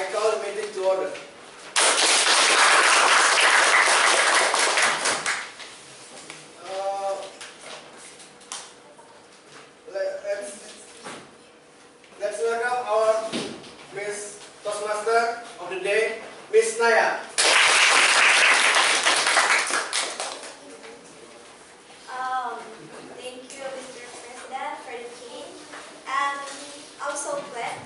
I call the meeting to order. Let's welcome our Miss Toastmaster of the day, Miss Naya. Thank you, Mr. President, for the change. And I'm so glad.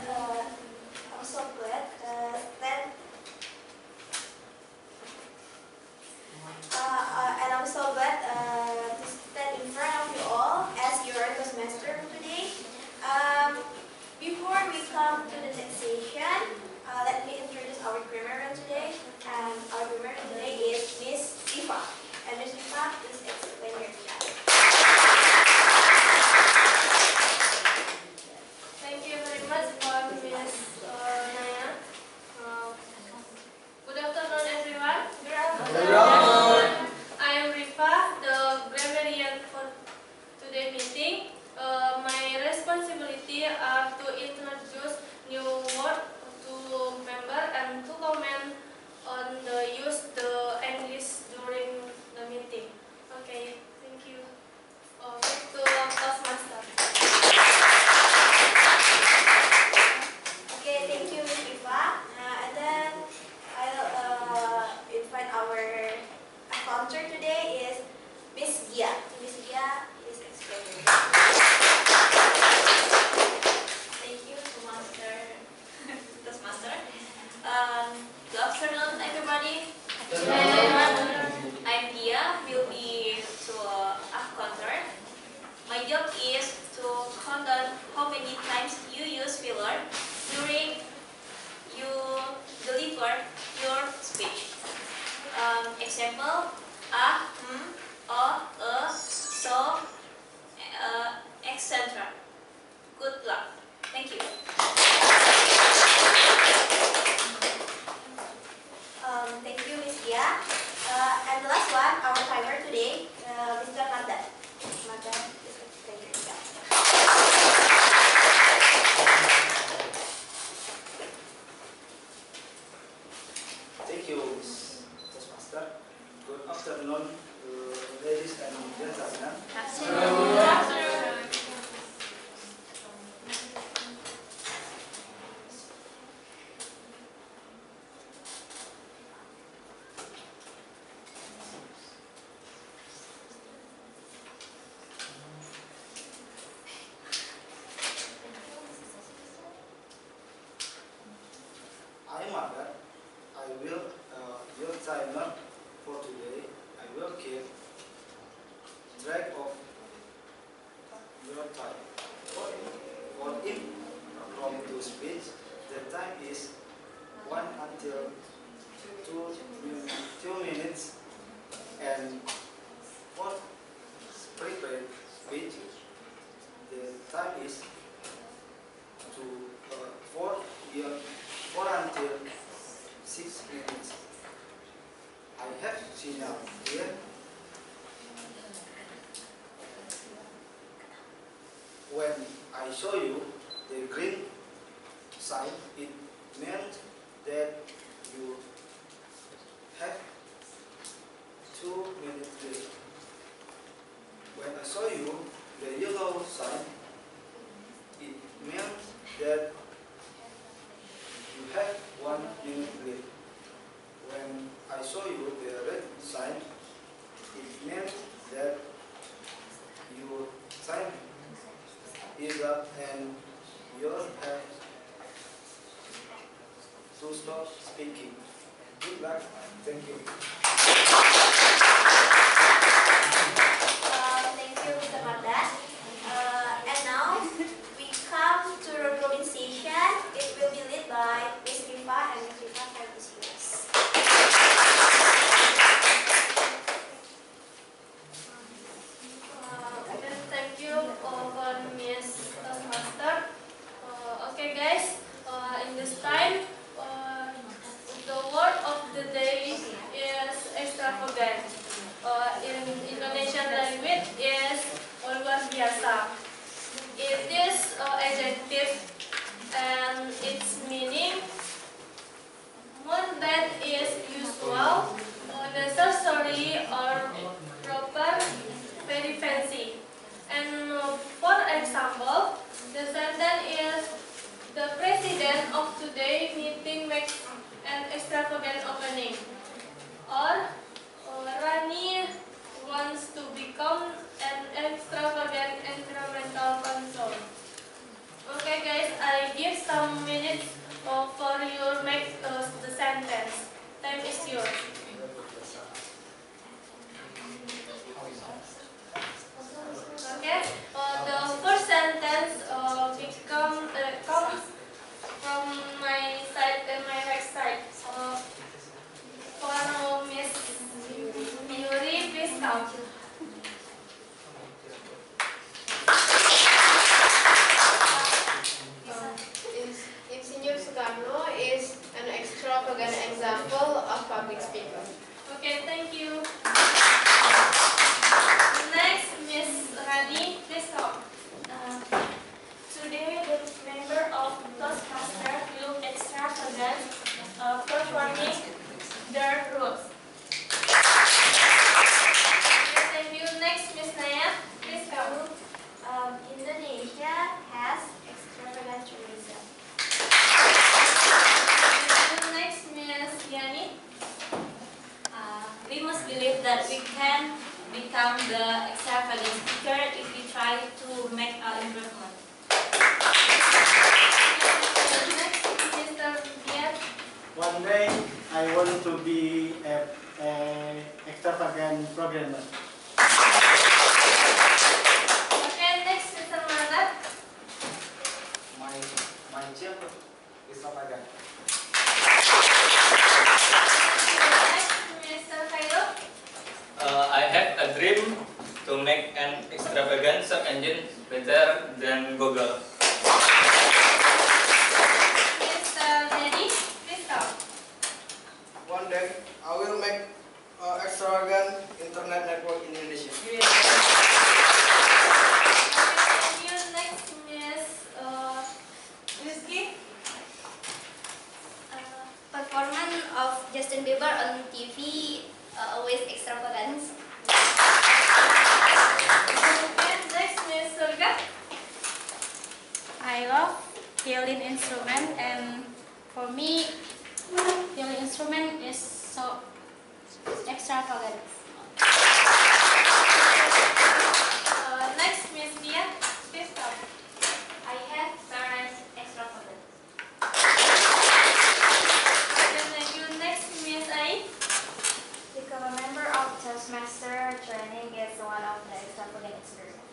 To stand in front of you all as your Toastmaster today. Before we come to the next session, let me introduce our grammarian today. And our grammarian today is Miss Rifa. And Miss Rifa, please explain your class. Thank you very much for Miss Naya. Good afternoon, everyone. Good afternoon. I am Rifa, the grammarian for today's meeting. My responsibility are to introduce new word to member and to comment on the use the English during the meeting. Okay, thank you. Back to Toastmaster. Okay, thank you, Miss Rifa. And then I'll invite our accounter today is Miss Gia. Miss Gia is explaining. Thank you, Toastmaster. Good afternoon, everybody. I'm Dia. Will be to a counter. My job is to count down how many times you use filler during you deliver your speech. Example: so, etc. Good luck. Thank you. Thank you, Miss Gia. And the last one, our timer today, Mr. Manda. Manda, please explain yourself. Thank you, Miss Toastmaster. Good afternoon, ladies and gentlemen. Good afternoon. I mother, I will your timer for today. I will keep track of your time. For him, from to speech, the time is 1 until 2 minutes, and for prepared speech, the time is to 4 until 6 minutes. I have signal here. When I show you the green sign, it meant that you have 2 minutes left. When I show you the yellow sign, it meant that you have 1 minute left. When I show you the red sign, it meant that your time is up and you have to stop speaking. Good luck. Thank you. Thank you, Mr. Manda. And now we come to the drawing session. It will be led by Miss Rifa, and Miss Rifa have this yours. Again, thank you for Miss Toastmaster. Okay, guys. In this time, the word of the day is extravagant. extravagant opening. Or Rani wants to become an extravagant environmental concern. Okay guys, I give some minutes for you make the sentence. Time is yours. Okay, the first sentence comes from my side and my right side. For Miss Yuri, please come. Insinyur Soekarno is an extravagant example of public speaker. Okay, thank you. Next, Miss Rani, please come. Today, the member of Toastmaster look extravagant, performing their roles. Okay, thank you. Next, Miss Naya, please come. Indonesia has extravagant tourism. Next, Miss Yani. We must believe that we can become the extravagant speaker if we try to make an improvement. Next, Mr. Biat. One day, I want to be a extravagant programmer. Okay, next, Mr. Marat. My job is extravagant. Next, Mr. Khairul. I have a dream to make an extravagant search engine better than Google. Mr. Nedi, please come. One day, I will make extravagant internet network in Indonesia. Okay, thank you. Next, Miss Rizky. Performance of Justin Bieber on TV always extravagant. Okay, next, Miss Surga. I love violin instrument, and for me, violin instrument is so extravagant. Next, Miss Bia, please come. I have parents extravagant. Okay, thank you. Next, Miss Ai. Become a member of Toastmaster training is one of the extravagant experience.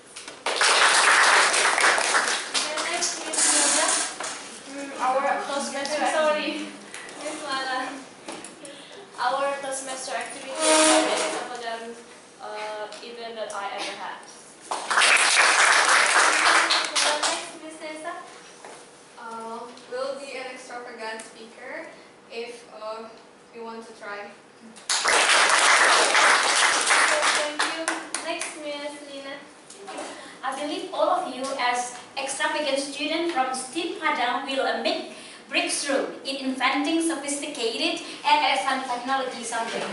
Okay, next, Miss Yoga. Our Toastmaster Sorry, Miss Mala. Our Toastmaster activity is the most extravagant event that I ever had. Next, Miss Tessa. will be an extravagant speaker if you want to try. Thank you. Next, Miss Lina. I believe all of you as extravagant students from STTIND Padang will make breakthrough in inventing sophisticated and advanced technology someday.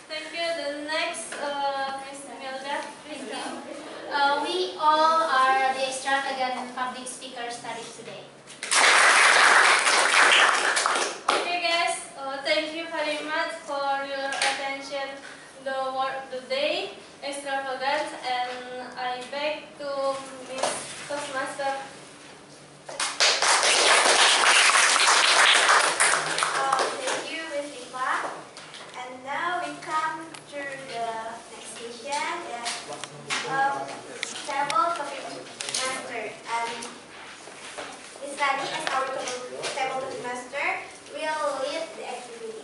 Thank you. The next, Miss Melda, please come. We all are the extravagant public speaker studies today. Okay, guys. Thank you very much for your attention. The word today, extravagant, and I beg to Miss Toastmaster. Thank you, Miss Iva. And now we come to the next session, table topic master. And Miss Rani, as our table topic master, will lead the activity.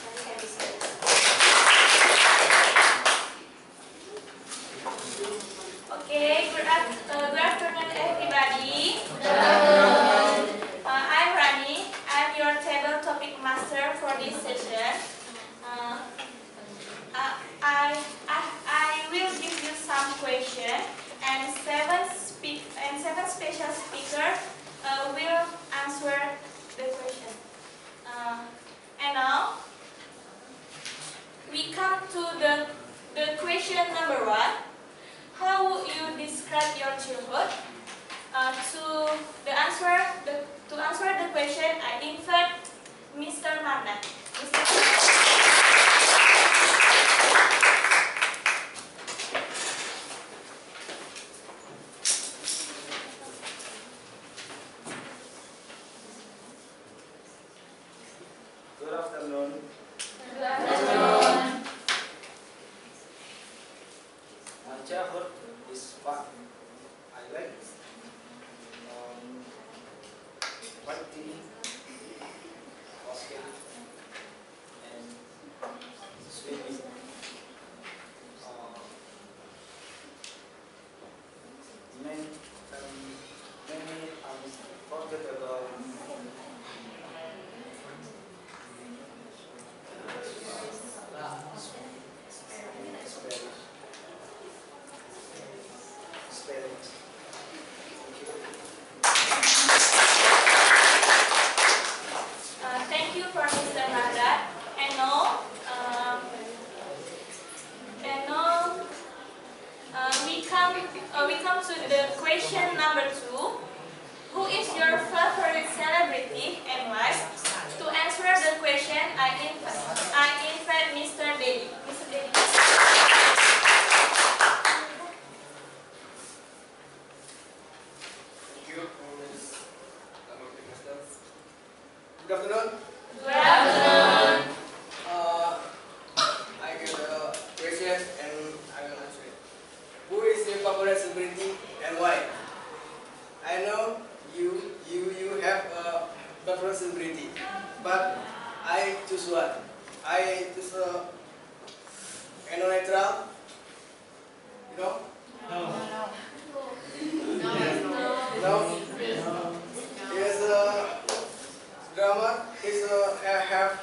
Rani, can you say that? Okay, good afternoon everybody. I'm Rani. I'm your table topic master for this session. I will give you some questions, and seven special speakers will answer the question. Padang. Good afternoon. My childhood is fun. I like fighting, basket, and swimming. Many, many unforgettable experience. Thank you for Mr. Madat. We come to the question number 2. Who is your favorite celebrity and why? To answer the question, I invite Mr. Dedi. Mr. Dedi. Thank you, Miss Toastmaster. Good afternoon. Good afternoon. I get a question and I will answer it. Who is your favorite celebrity and why? I know you have a favorite celebrity, but I choose one. I choose neutral. You know? No. He is a drama. He's have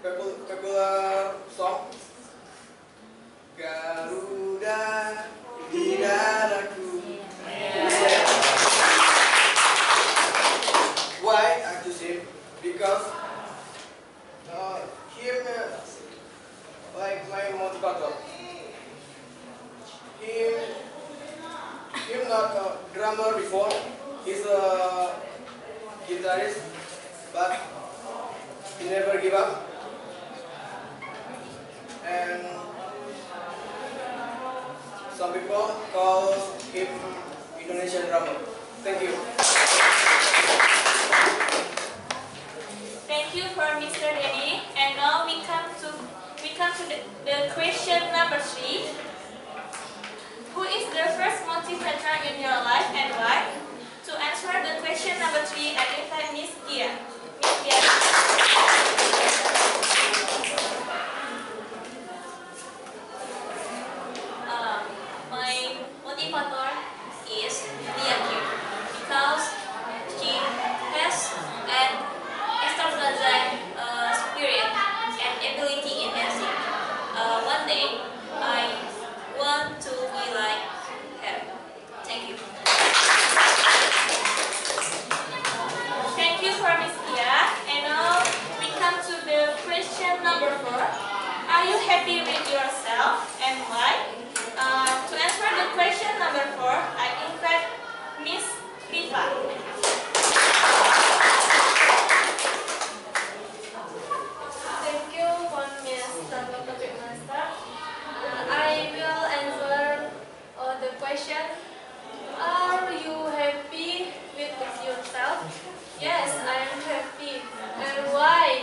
popular song. Garuda di dadaku. Why I choose him? Because him like my motivator. Him not a drummer before. He's a guitarist, but he never give up. And some people call him Indonesian drummer. Thank you. Thank you for Mr. Dedi. And now we come to the question number 3. Who is the first motivator in your life and why? To answer the question number 3, I invite Miss Gia. Miss Gia. My motivator is Dia Kim because she has an extravagant spirit and ability in dancing. One day, I want to be like her. Thank you. Thank you for Miss Dia. And now we come to the question number 4. Are you happy with yourself and why? To answer the question number 4, I invite Miss Rifa. Thank you for Mr. Topic Master. I will answer the question. Are you happy with yourself? Yes, I am happy. And why?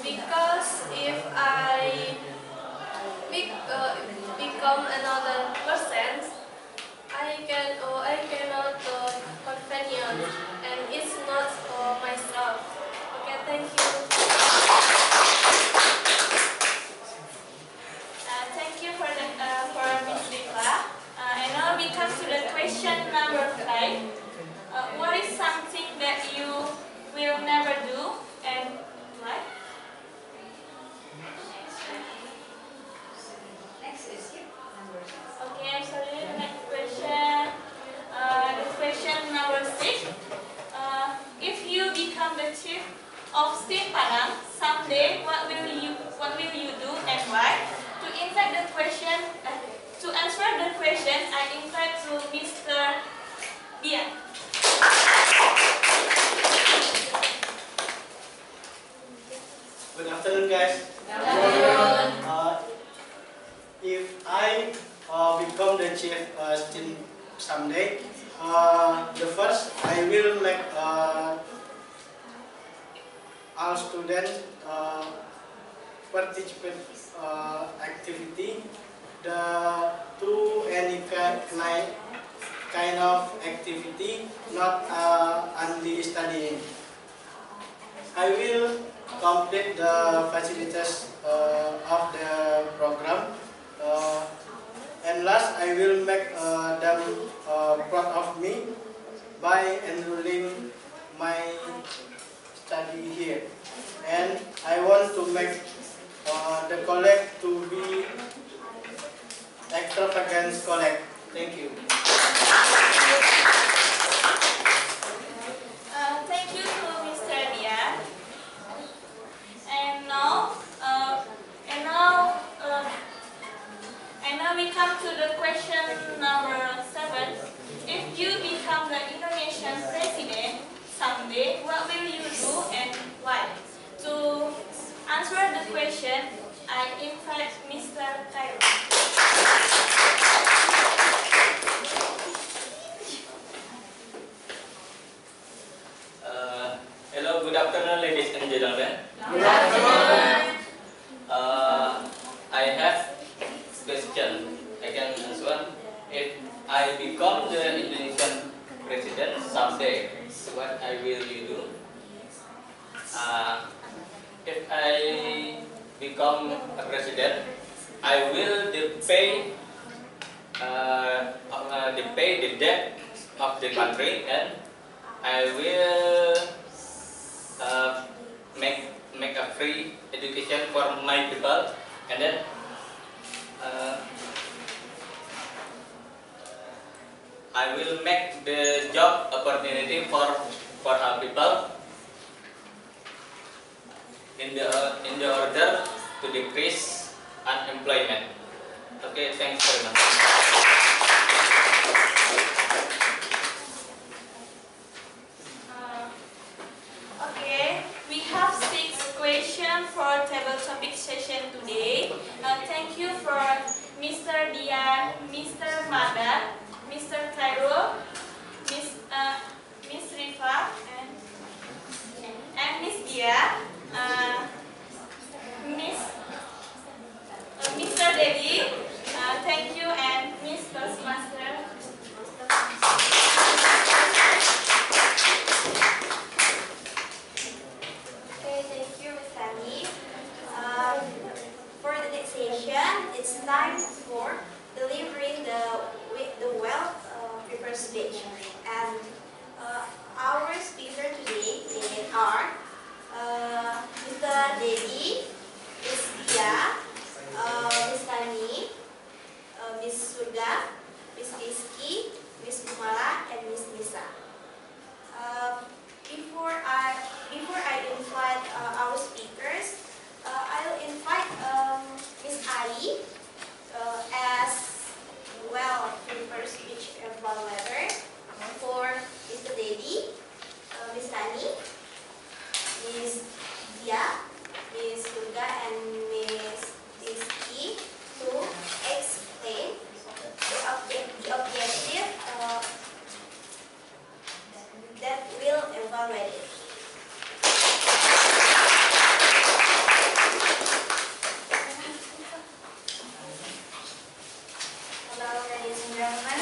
Because if I become another person, I cannot convenient, and it's not myself. Okay, thank you. Thank you for Miss Rifa. And now we come to the question number 5. What is something that you will never do and why? Okay, I'm sorry. Next question. The question number 6. If you become the chief of STTIND Padang someday, what will you do and why? To answer the question, I invite to Mr. Bian. in someday. The first, I will make all students participate activity, to any kind of activity, not only studying. I will complete the facilities of the program, and last I will make them proud of me by enrolling my study here. And I want to make the college to be extravagant college. Thank you. Thank you to Mr. Dia. And now, we come to the question number 7. If you become the Indonesian president someday, what will you do and why? To answer the question, I invite Mr. Cairo. Hello, good afternoon, ladies and gentlemen. Good afternoon. I have question. I can answer. If I become the Indonesian president someday, what I will you do? If I become a president, I will pay the debt of the country, and I will make a free education for my people, and then I will make the job opportunity for our people in the order to decrease unemployment. Okay, thanks very much. Okay, we have 6 questions for table topic session today. Thank you for Mr. Dia, Mr. Mada, Mr. Cairo, Miss Rifa, and Miss Dia, Mr. Dedi. Thank you, and Miss Toastmaster. Okay, thank you, Ms. Tammy. For the next session, it's time for delivering the well-prepared speech. And our speaker today are Mr. Dedi, Miss Dia, Miss Tammy, Miss Surga, Miss Rizky, Miss Bumala, and Miss Nisa. Before I invite our speakers, I'll invite Miss Ali as well prepared speech evaluator for Mr. Dedi, Miss Tani, Miss Dia, Miss Surga, and Miss Rizky to explain the objective that will evaluate it. Hello, ladies and gentlemen.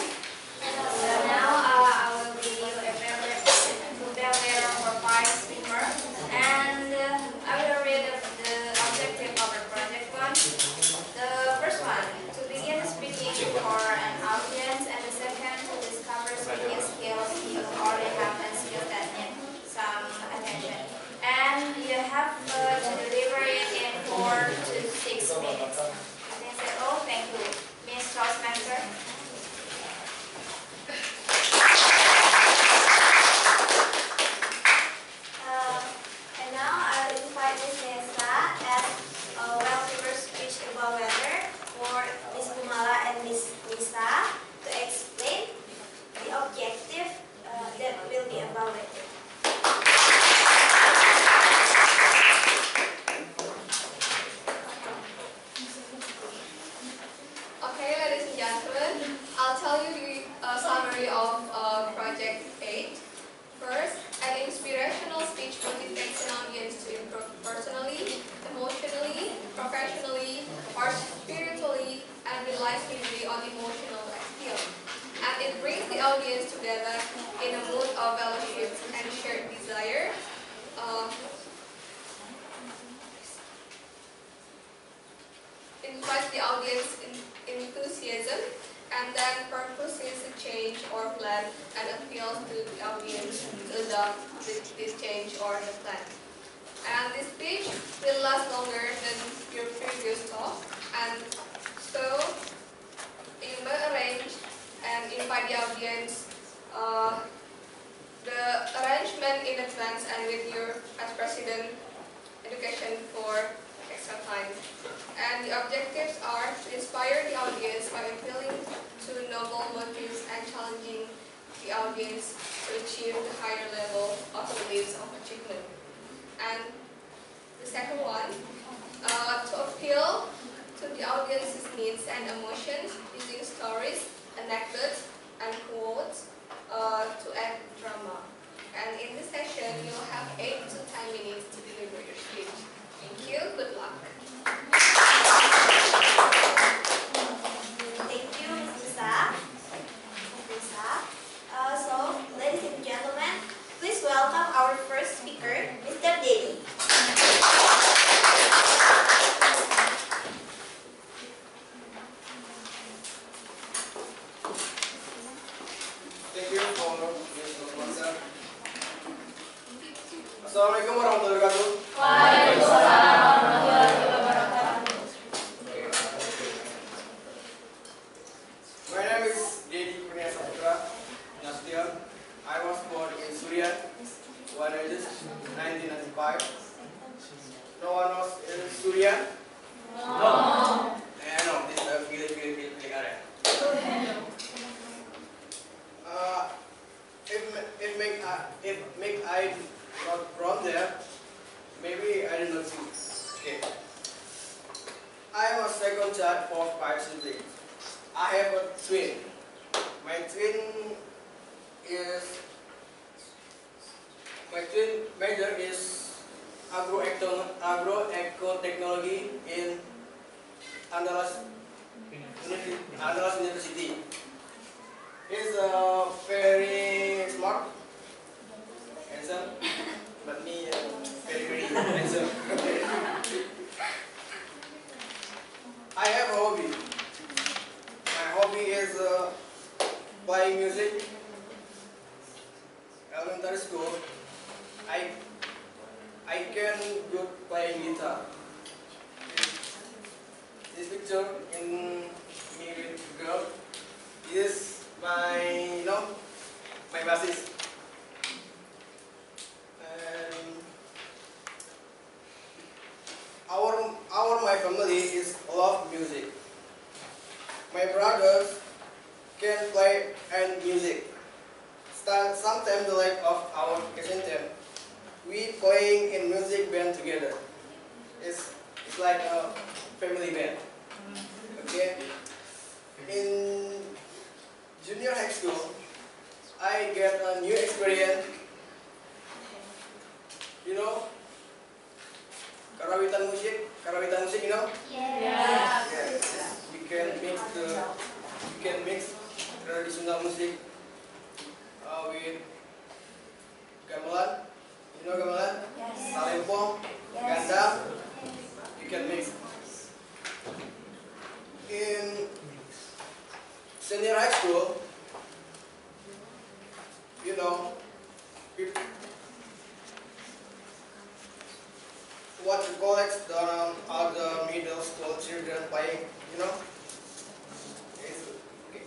brings the audience together in a mood of fellowship and shared desire. Invites the audience enthusiasm, and then purposes a change or plan and appeals to the audience to adopt this change or the plan. And this speech will last longer than your previous talk, and so you may arrange and invite the audience the arrangement in advance and with your as president education for extra time. And the objectives are to inspire the audience by appealing to noble motives and challenging the audience to achieve the higher level of beliefs of achievement. And the second one, to appeal to the audience's needs and emotions using stories, anecdotes, and quotes to add drama. And in this session, you'll have 8 to 10 minutes to deliver your speech. Thank you. Good luck. Thank you, Ms. Lisa. So, ladies and gentlemen, please welcome our first speaker, Mr. Dedi. Thank you for this sponsor. Assalamualaikum warahmatullahi wabarakatuh. Waalaikumsalam warahmatullahi wabarakatuh. My name is Dedi Saputra Nasution. I was born in Surian, when I was 1995. No one was in Surian? No. I know, this is a village area. If I not from there, maybe I did not see. Okay. I am a second child for 5 siblings. I have a twin. My twin major is agro-ecotechnology in Andalas University. He's very smart, handsome, but me very handsome. I have a hobby. My hobby is playing music. Elementary school, I can good playing guitar. This picture in me with girl is my my bassist. And my family is love music. My brothers can play and music. Sometimes the like of our vacation time, we playing in music band together. It's like a family band. Okay. In junior high school, I get a new experience. You know, karawitan musik, you know? Yeah. Yes. We can mix traditional music with gamelan. You know gamelan? Yes. Salempong, Yes. gandam. You can mix. In senior high school, you know, what you call it, all the middle school children playing, you know. Okay.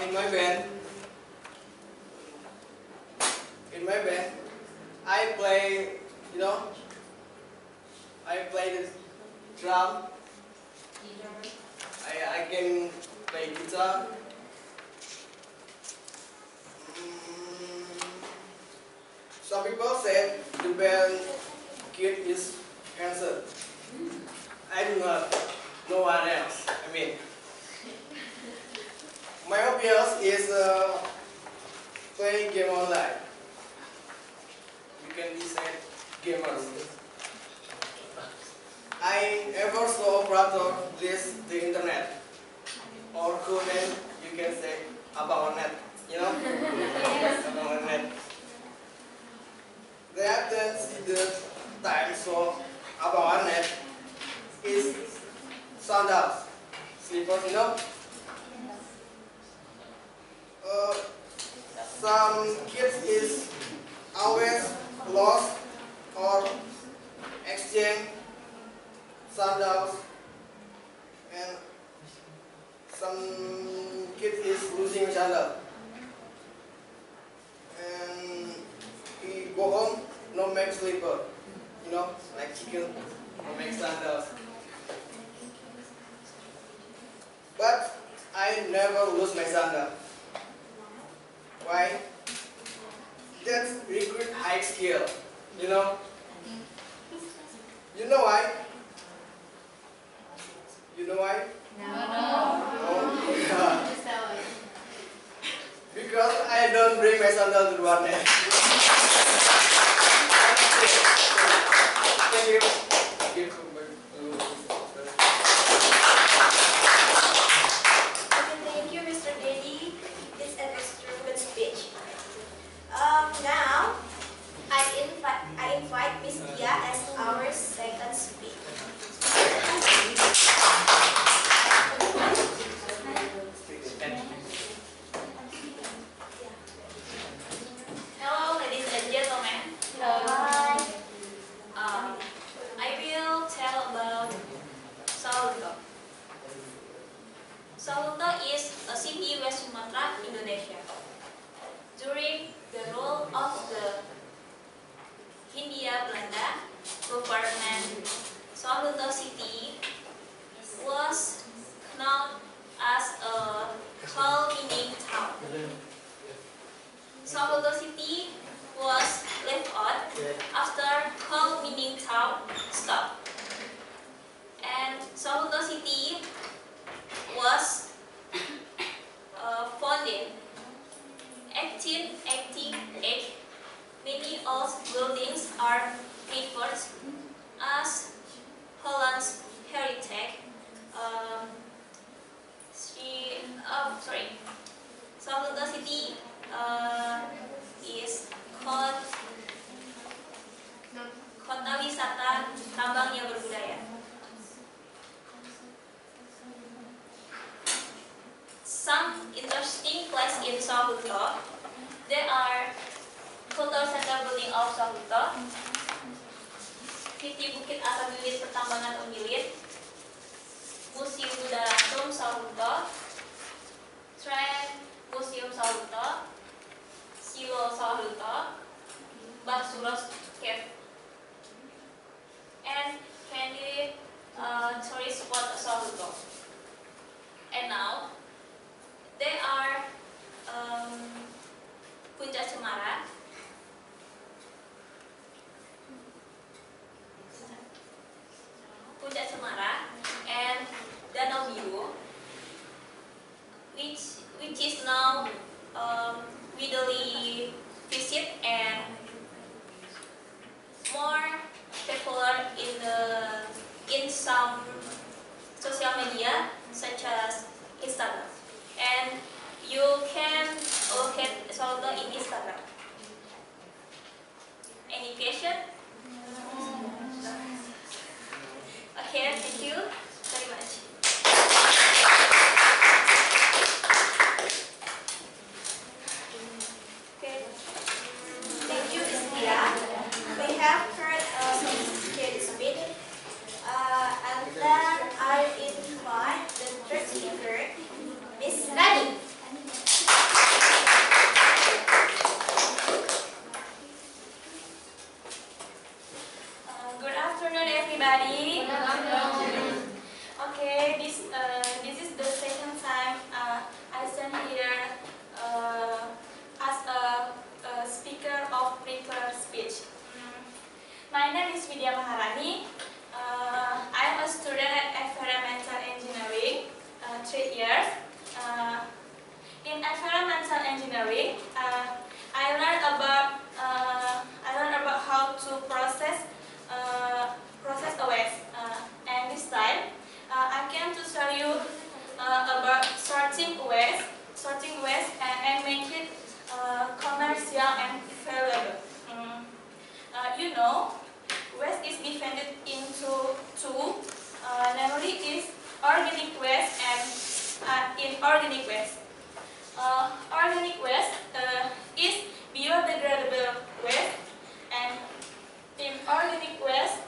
In my band, I play, you know, I play the drum. I can play guitar. Some people said the band kid is handsome. I do not. No one else. I mean, my hobby is playing game online. You can be said gamers. I ever saw operator this the internet. or cool name, you can say Abaonet. You know? Abaonet. They often see the times for Abaonet is sandals, slippers, you know? Some kids is always lost or exchange sandals, and some kids is losing sandal, and he go home no make slipper, you know, like chicken, no make sandals. But I never lose my sandal. Why? That's recruit high skill, you know. You know why? You know why? No. Yeah. Because I don't bring my sandal to the one net. Thank you. Thank you, Mr. Dedi. It's an extrovert speech. Now, I invite Miss Gia as our second speaker. Hello, ladies and gentlemen. Hi. I will tell about Sawalunto. Sawalunto is a city in West Sumatra, Indonesia. During the rule of the Hindia Belanda government, Sawalunto city was known as a coal mining town. Sawalunto city was left out after coal mining town stopped, and Sawalunto city was founded 1888. Many old buildings are preferred as Holland's heritage. Sawalunto city is called Kota Wisata Tambang yang Berbudaya. Some interesting places in Sawalunto. There are Cultural Center Building of Sawalunto, City Bukit Asam Wilit Pertambangan Umbilit, Museum Budaya Sawalunto, Trend Museum Sawalunto, Silo Sawalunto, Basuros Cave, and Candy tourist spot Sawalunto. And now they are Puncak Cemara, and Danau Biru, which is now widely visited and more popular in some social media such as Instagram, and you can locate Sawalunto in Instagram. Any question? Okay, thank you very much. Okay. Thank you, Miss Gia. We have heard some kids speaking, and then I invite the third speaker, waste and make it commercial and valuable. You know, waste is divided into two, namely is organic waste and inorganic waste. Organic waste is biodegradable waste, and inorganic waste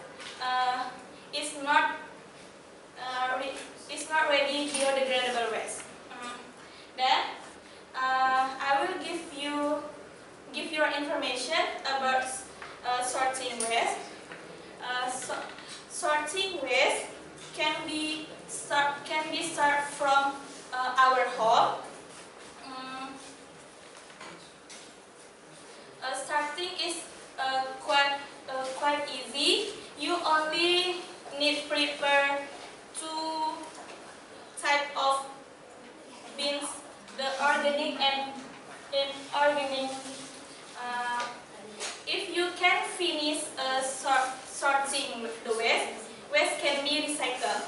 is not really biodegradable waste. Then I will give your information about sorting waste. Sorting waste can be start from our home. Starting is quite easy. You only need prepare two type of bins, the organic and inorganic. If you can finish sorting the waste can be recycled.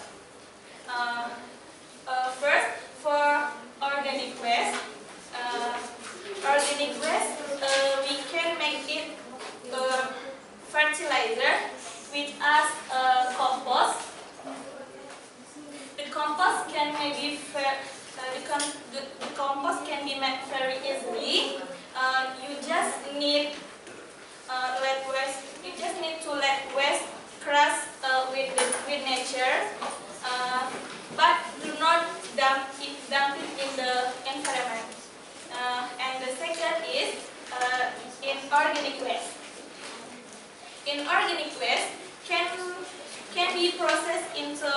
First, for organic waste, we can make it fertilizer, which as compost. The compost can maybe the compost can be made very easily. You just need to let waste crush with nature, but do not dump it in the environment. And the second is inorganic waste. Inorganic waste can be processed into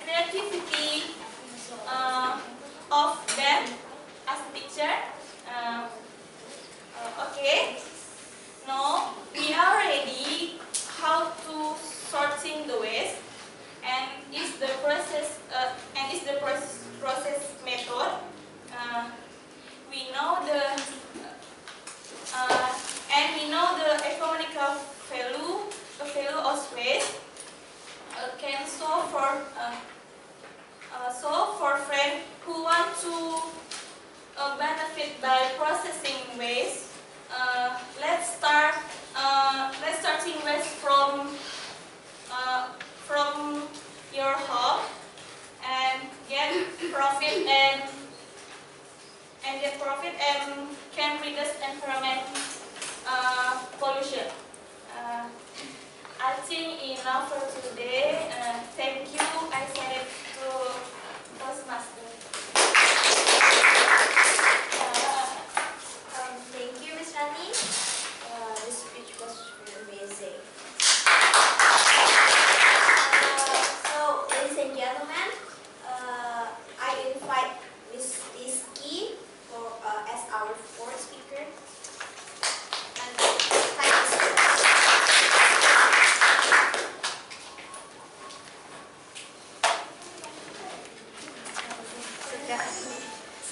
creativity of them as picture. Okay. Now we are ready how to sorting the waste, and is the process method. We know the economical value of waste can so for friends who want to benefit by processing waste. Let's starting waste from your home and get profit and can reduce environment pollution. I think enough for today. Thank you. I send it to Toastmaster. Thank you, Ms. Rani. This speech was really amazing. So, ladies and gentlemen, I invite Ms. Rizky as our fourth speaker. And thank you, sir.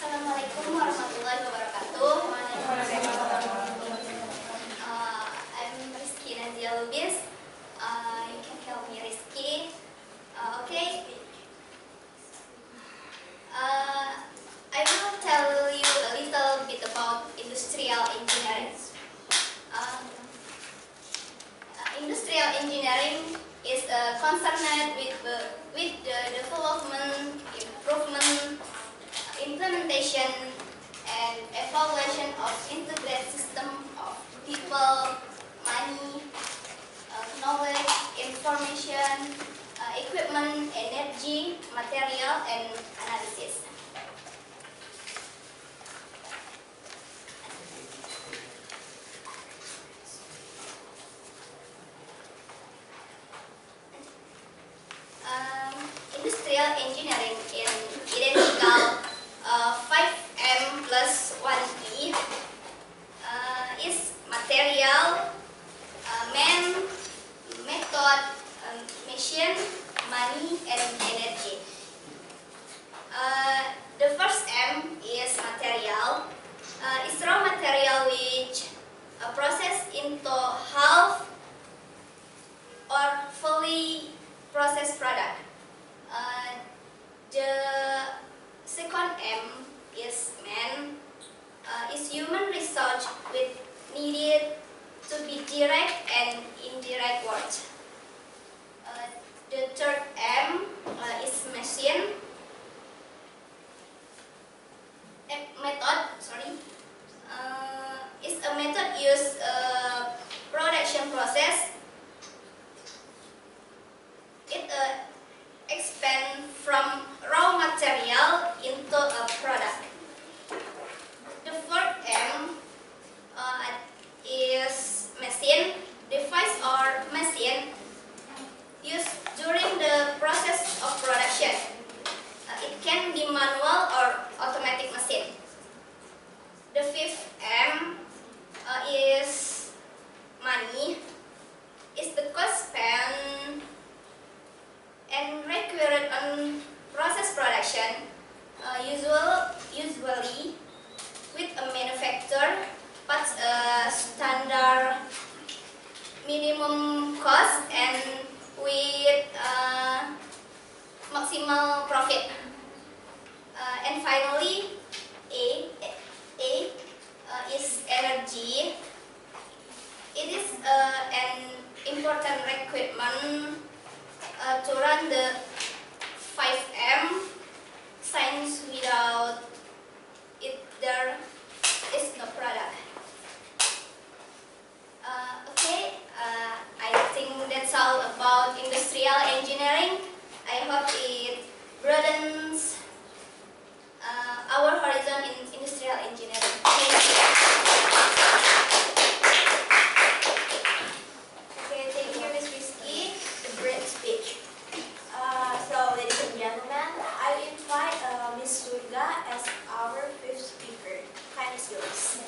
Assalamualaikum warahmatullahi wabarakatuh. I'm Rizky Nazia Lubis. You can call me Rizky. Okay. I will tell you a little bit about industrial engineering. Industrial engineering is concerned with the development, improvement, implementation, and evaluation of integrated fourth M is man, is human research with needed to be direct and indirect words. The third M is machine. Is a method used production process. It expand from raw material into a product. The fourth M is machine, device or machine used during the process of production. It can be manual or automatic machine. The fifth M is money. Is the cost spent and required on process production, usually with a manufacturer, but standard minimum cost and with maximal profit. And finally, A is energy. It is an important requirement to run the 5M. Science without it, there is no product. I think that's all about industrial engineering. I hope it broadens our horizon in industrial engineering. Thank you. Okay, thank you, Ms. Rizky. The great speech. So, ladies and gentlemen, I invite Ms. Surga as our fifth speaker. Time is yours.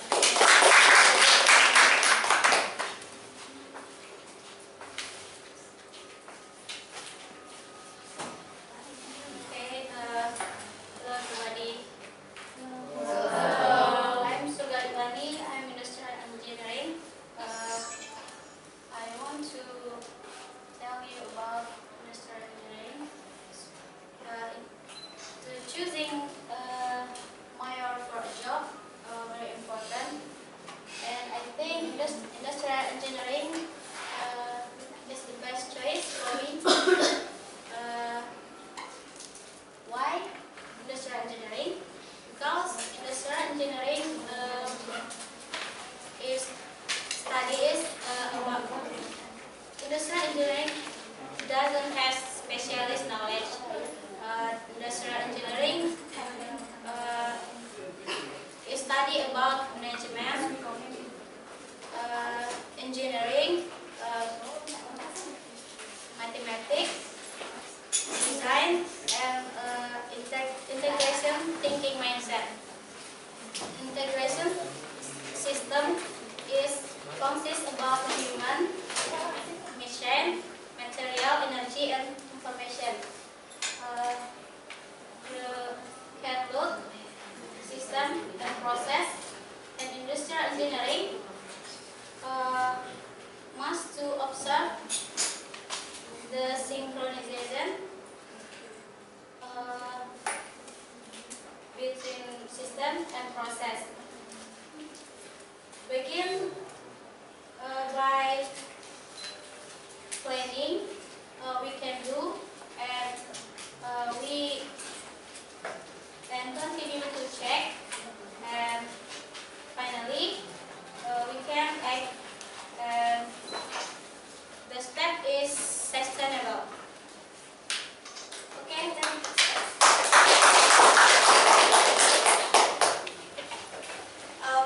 Okay, hello everybody. I'm Sugarlani. I'm industrial engineering. I want to tell you about industrial engineering. Choosing major for a job very important, and I think industrial engineering is the best choice for me. Why industrial engineering? Because industrial engineering about industrial engineering doesn't have specialist knowledge. Industrial engineering is study about management, engineering, mathematics, design, and integration thinking mindset. Integration system consists about human, machine, material, energy, and information. The catalog, system, and process, and industrial engineering must to observe the synchronization between system and process. Begin by planning we can do, and we continue to check, and finally we can act, and the step is sustainable. Okay, then.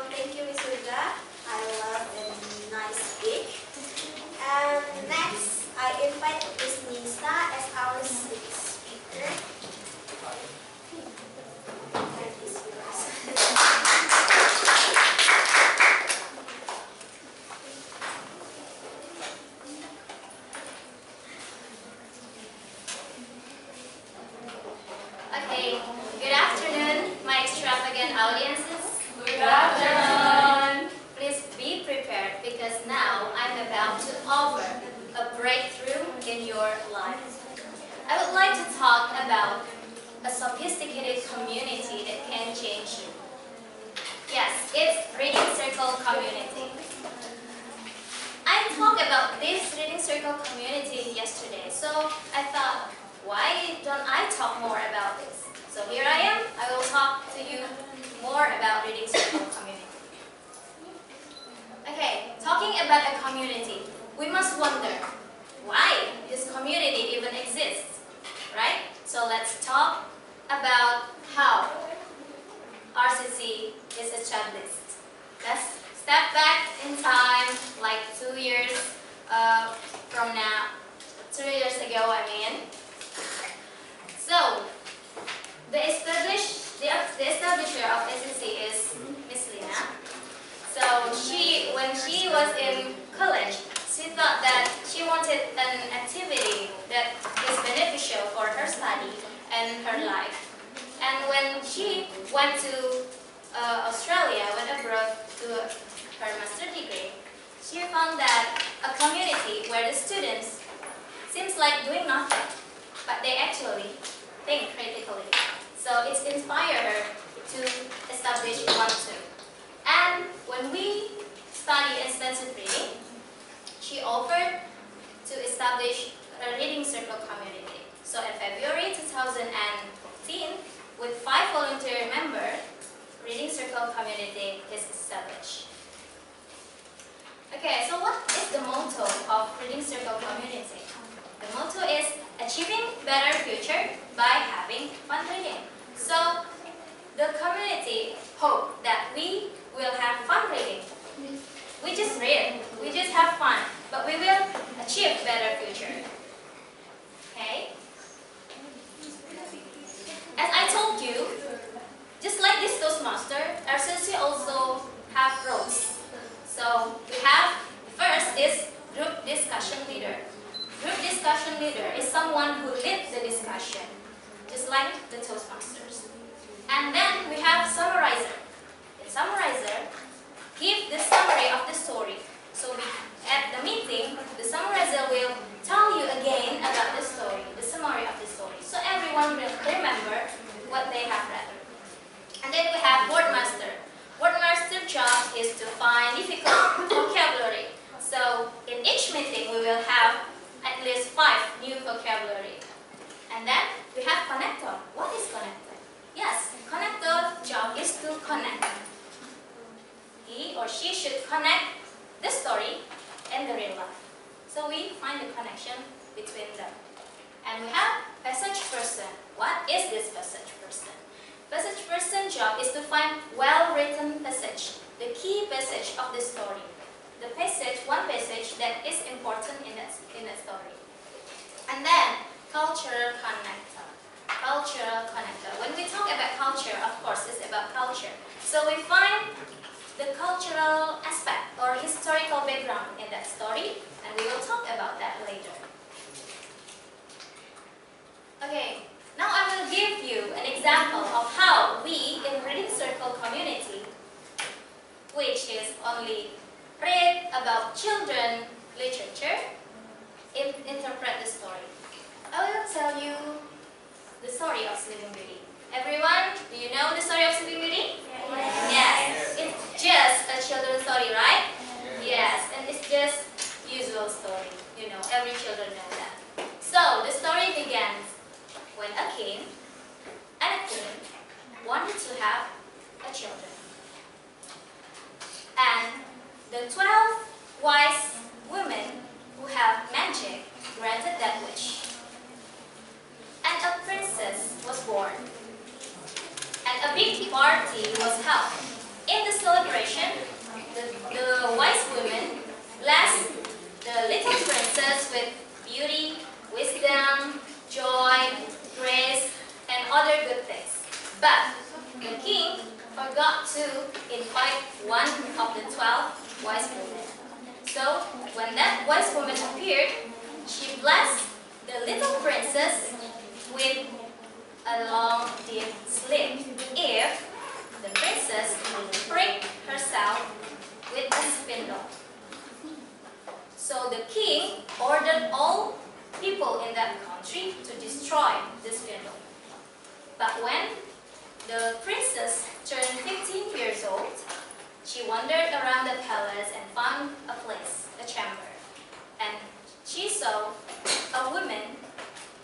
Thank you, Ms. Surga. I love the nice speech. And next, I invite Ms. Nisa as our sixth speaker. That is yours. Okay, good afternoon, my extravagant audiences. Good afternoon. Please be prepared because now I'm about to offer a breakthrough in your lives. I would like to talk about a sophisticated community that can change you. Yes, it's reading circle community. I talked about this reading circle community yesterday, so I thought, why don't I talk more about this? So here I am, I will talk to you more about reading circle community. Okay, talking about a community, we must wonder why this community even exists, right? So let's talk about how RCC is established. Let's step back in time like 2 years from now, 2 years ago I mean. So the establisher of SCC is Miss Lina. So when she was in college, she thought that she wanted an activity that is beneficial for her study and her life. And when she went to Australia, went abroad to her master's degree, she found that a community where the students seems like doing nothing, but they actually think critically. So it's inspired her to establish one too. And when we study extensive reading, she offered to establish a reading circle community. So in February 2018, with 5 volunteer members, reading circle community is established. Okay, so what is the motto of reading circle community? The motto is achieving better future by having fun reading. So the community hope that we will have fun reading. We just read, we just have fun, but we will achieve better future. Okay? As I told you, just like this Toastmaster, RCC also have roles. So we have, first is group discussion leader. Group discussion leader is someone who leads the discussion, just like the Toastmasters. And then we have summarizer. The summarizer gives the summary of the story. So at the meeting, the summarizer will tell you again about the story, the summary of the story. So everyone will remember what they have read. And then we have wordmaster. Wordmaster's job is to find difficult vocabulary. So in each meeting, we will have at least 5 new vocabulary. And then we have connector. What is connector? Yes, connector job is to connect. He or she should connect the story and the real life. So we find the connection between them. And we have passage person. What is this passage person? Passage person job is to find well-written passage, the key passage of the story. The passage, one passage that is important in that story. And then cultural connector. Cultural connector. When we talk about culture, of course, it's about culture. So we find the cultural aspect or historical background in that story, and we will talk about that later. Okay, now I will give you an example of how we in Reading Circle community, which is only read about children literature, interpret the story. I will tell you the story of Sleeping Beauty. Everyone, do you know the story of Sleeping Beauty? Yes. It's just a children's story, right? Yes. And it's just usual story. You know, every children know that. So the story begins when a king and a queen wanted to have a children. And the 12 wise women who have magic granted that wish. And a princess was born. And a big party was held. In the celebration, the wise women blessed the little princess with beauty, wisdom, joy, grace, and other good things. But the king forgot to invite one of the 12 wise women. So when that wise woman appeared, she blessed the little princess with a long deep sleep if the princess would prick herself with a spindle. So the king ordered all people in that country to destroy the spindle. But princess turned 15 years old, she wandered around the palace and found a place, a chamber. And she saw a woman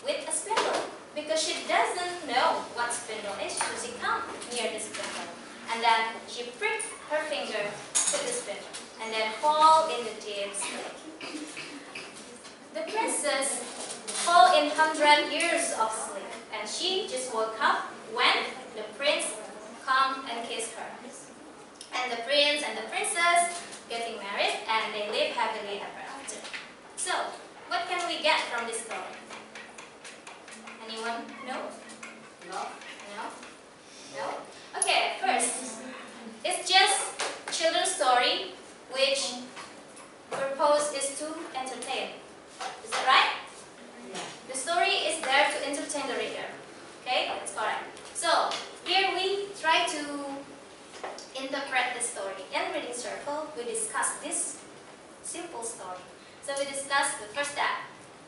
with a spindle, because she doesn't know what spindle is, so she can't near the spindle. And then she pricked her finger to the spindle, and then fall in the deep sleep. The princess fell in 100 years of sleep, and she just woke up when the prince come and kissed her. And the prince and the princess getting married, and they live happily ever after. So, what can we get from this story? Anyone know? No. No? No? Okay, first, it's just children's story which purpose is to entertain. Is that right? Yeah. The story is there to entertain the reader. Okay, that's correct. So, here we try to interpret the story. In reading circle, we discuss this simple story. So we discussed the first step.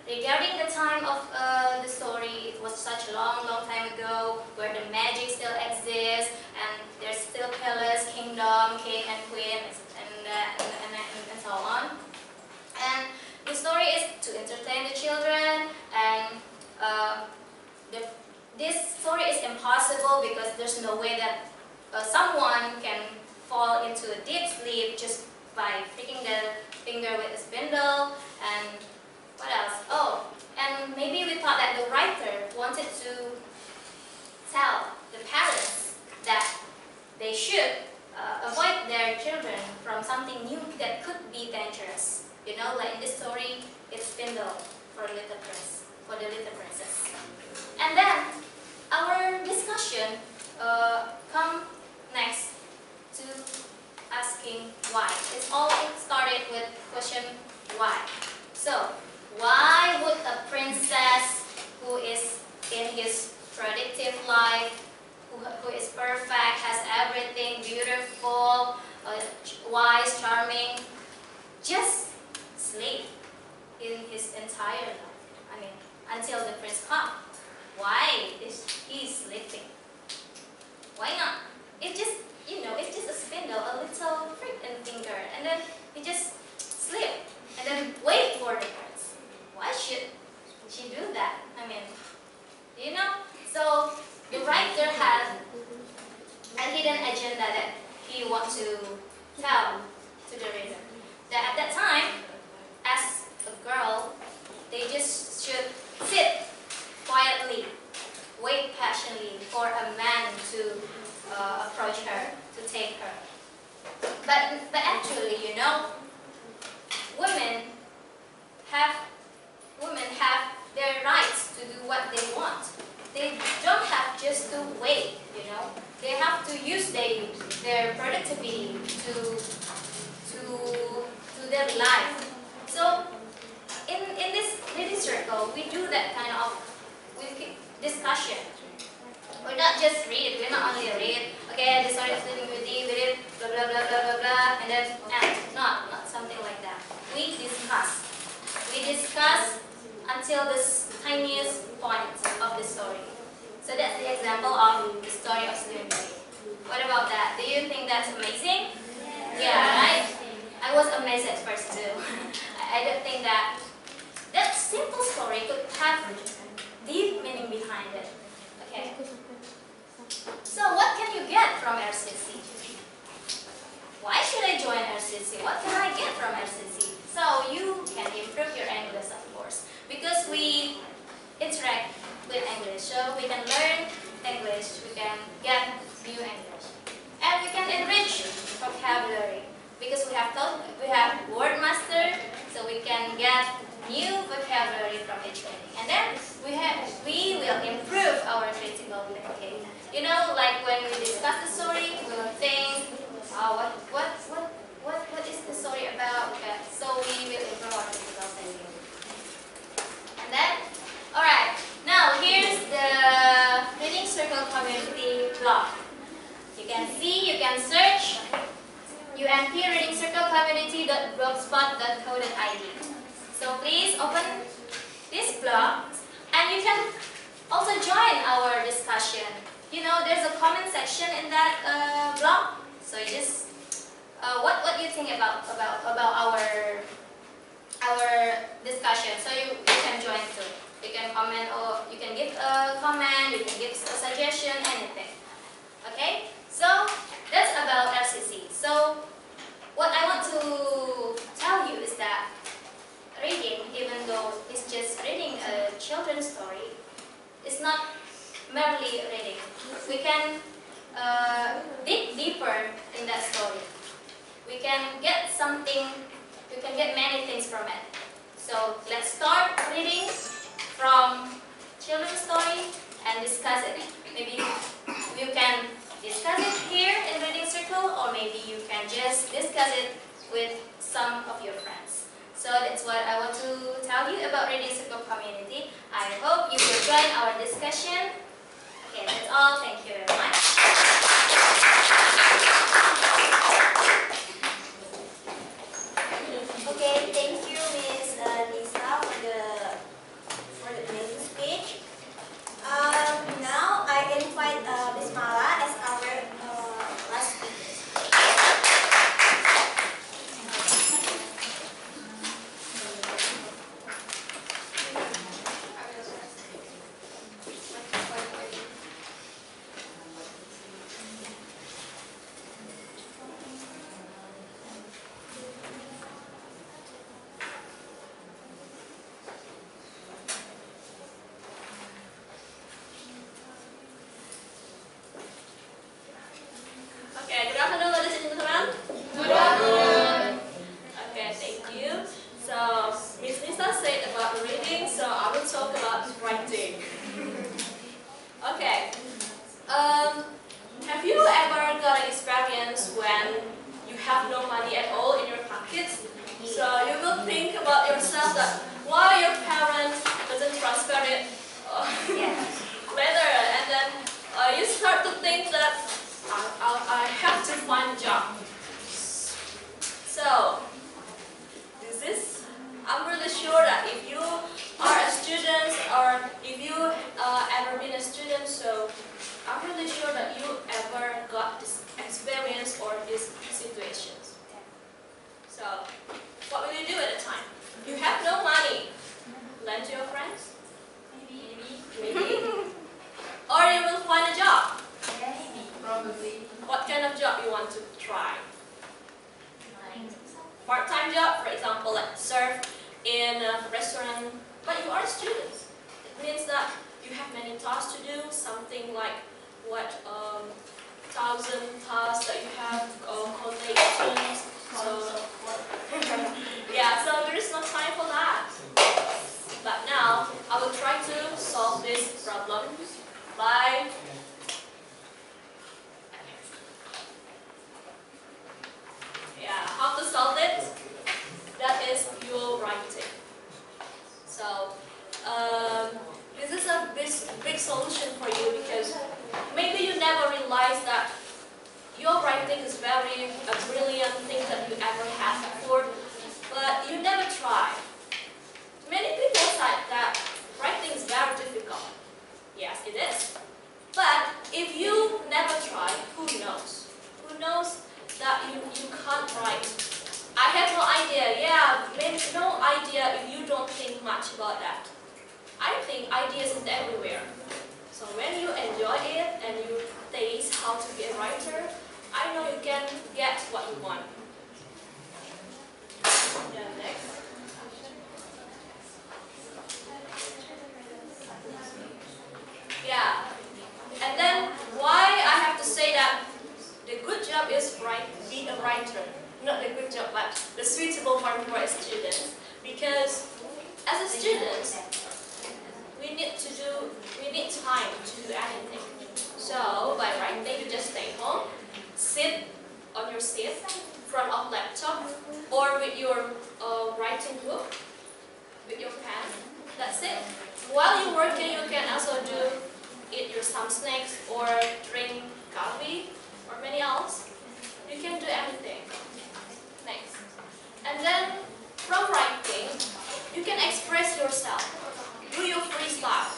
Regarding the time of the story, it was such a long time ago where the magic still exists and there's still palace, kingdom, king and queen, and so on. And the story is to entertain the children, and this story is impossible because there's no way that someone can fall into a deep sleep just by pricking the finger with a spindle. And what else? Oh, and maybe we thought that the writer wanted to tell the parents that they should avoid their children from something new that could be dangerous. You know, like in this story, it's spindle for the little princess. And then our discussion come next to asking why. It's all started with question why. So, why would a princess who is in his predictive life, who is perfect, has everything beautiful, wise, charming, just sleep in his entire life? I mean, until the prince comes. Why is he sleeping? Why not? It just, you know, it's just a spindle, a little prick in the finger, and then he just sleep and then wait for the prince. Why should she do that? I mean, you know? So the writer had a hidden agenda that he wants to tell to the reader. That at that time, as a girl, they just should sit quietly, wait patiently for a man to approach her, to take her. But actually, you know, women have their rights to do what they want. They don't have just to wait, you know. They have to use their productivity to their life. So in this reading circle, we do that kind of discussion. We not just read. We not only read. Okay, the story of Sleeping Beauty. We read blah blah blah blah blah blah, and then end. Not something like that. We discuss. We discuss until the tiniest point of the story. So that's the example of the story of Sleeping Beauty. What about that? Do you think that's amazing? Yeah, right? I was amazed at first too. I don't think that simple story could have deep meaning behind it. Okay. So what can you get from RCC? Why should I join RCC? What can I get from RCC? So you can improve your English, of course, because we interact with English. So we can learn English, we can get new English, and we can enrich vocabulary because we have word master, so we can get new vocabulary from each reading, and then we will improve our critical thinking. You know, like when we discuss the story, we will think, oh, what is the story about? Okay, so we will improve our critical thinking. And then, all right, now here's the reading circle community blog. You can see, you can search UNP Reading Circle Community.blogspot.co.id. So please open this blog, and you can also join our discussion you know, there's a comment section in that blog. So you just, what do you think about our discussion? So you can join too. You can comment, or you can give a comment, you can give a suggestion, anything. Okay? So that's about RCC. So what I want to tell you is that reading, even though it's just reading a children's story, it's not merely reading. We can dig deeper in that story. We can get something, we can get many things from it. So let's start reading from children's story and discuss it. Maybe you can discuss it here in reading circle, or maybe you can just discuss it with some of your friends. So that's what I want to tell you about reading circle community. I hope you will join our discussion. Okay, that's all. Thank you very much. Okay, thank you, Miss Lisa, for the amazing speech. Now I invite Miss Mala as our last speaker. Okay, good afternoon, ladies and gentlemen. Good afternoon. Okay, thank you. So, Miss Lisa said about reading, so I will talk about writing. Okay. Have you ever got an experience when you have no money at all in your pockets? So you will think about yourself that why your parents doesn't transfer it later, and then you start to think that I have to find a job. So I'm really sure that if you are a student, or if you ever been a student, so I'm really sure that you ever got this experience or these situations. So what will you do at the time? You have no money. Lend to your friends? Maybe. Or you will find a job. Probably. What kind of job you want to try? Part-time job, for example, like serve in a restaurant, but you are a student. It means that you have many tasks to do, something like what 1,000 tasks that you have, collections. So yeah, so there is no time for that. But now I will try to solve this problem by how to solve it. That is your writing. So this is a big solution for you, because maybe you never realize that your writing is a brilliant thing that you ever had before, but you never try. Many people say that writing is very difficult. Yes, it is. But if you never try, who knows? Who knows that you can't write? I have no idea. Yeah, maybe no idea if you don't think much about that. I think ideas is everywhere. So when you enjoy it and you taste how to be a writer, I know you can get what you want. Yeah, next. Yeah. And then why I have to say that the good job is be a writer. Not the good job, but the suitable one for a student. Because as a student, we need time to do anything. So by writing, you just stay home, sit on your seat in front of laptop, or with your writing book, with your pen. That's it. While you're working, you can also eat some snacks or drink coffee or many else. You can do anything. Next. And then from writing, you can express yourself. Do your freestyle.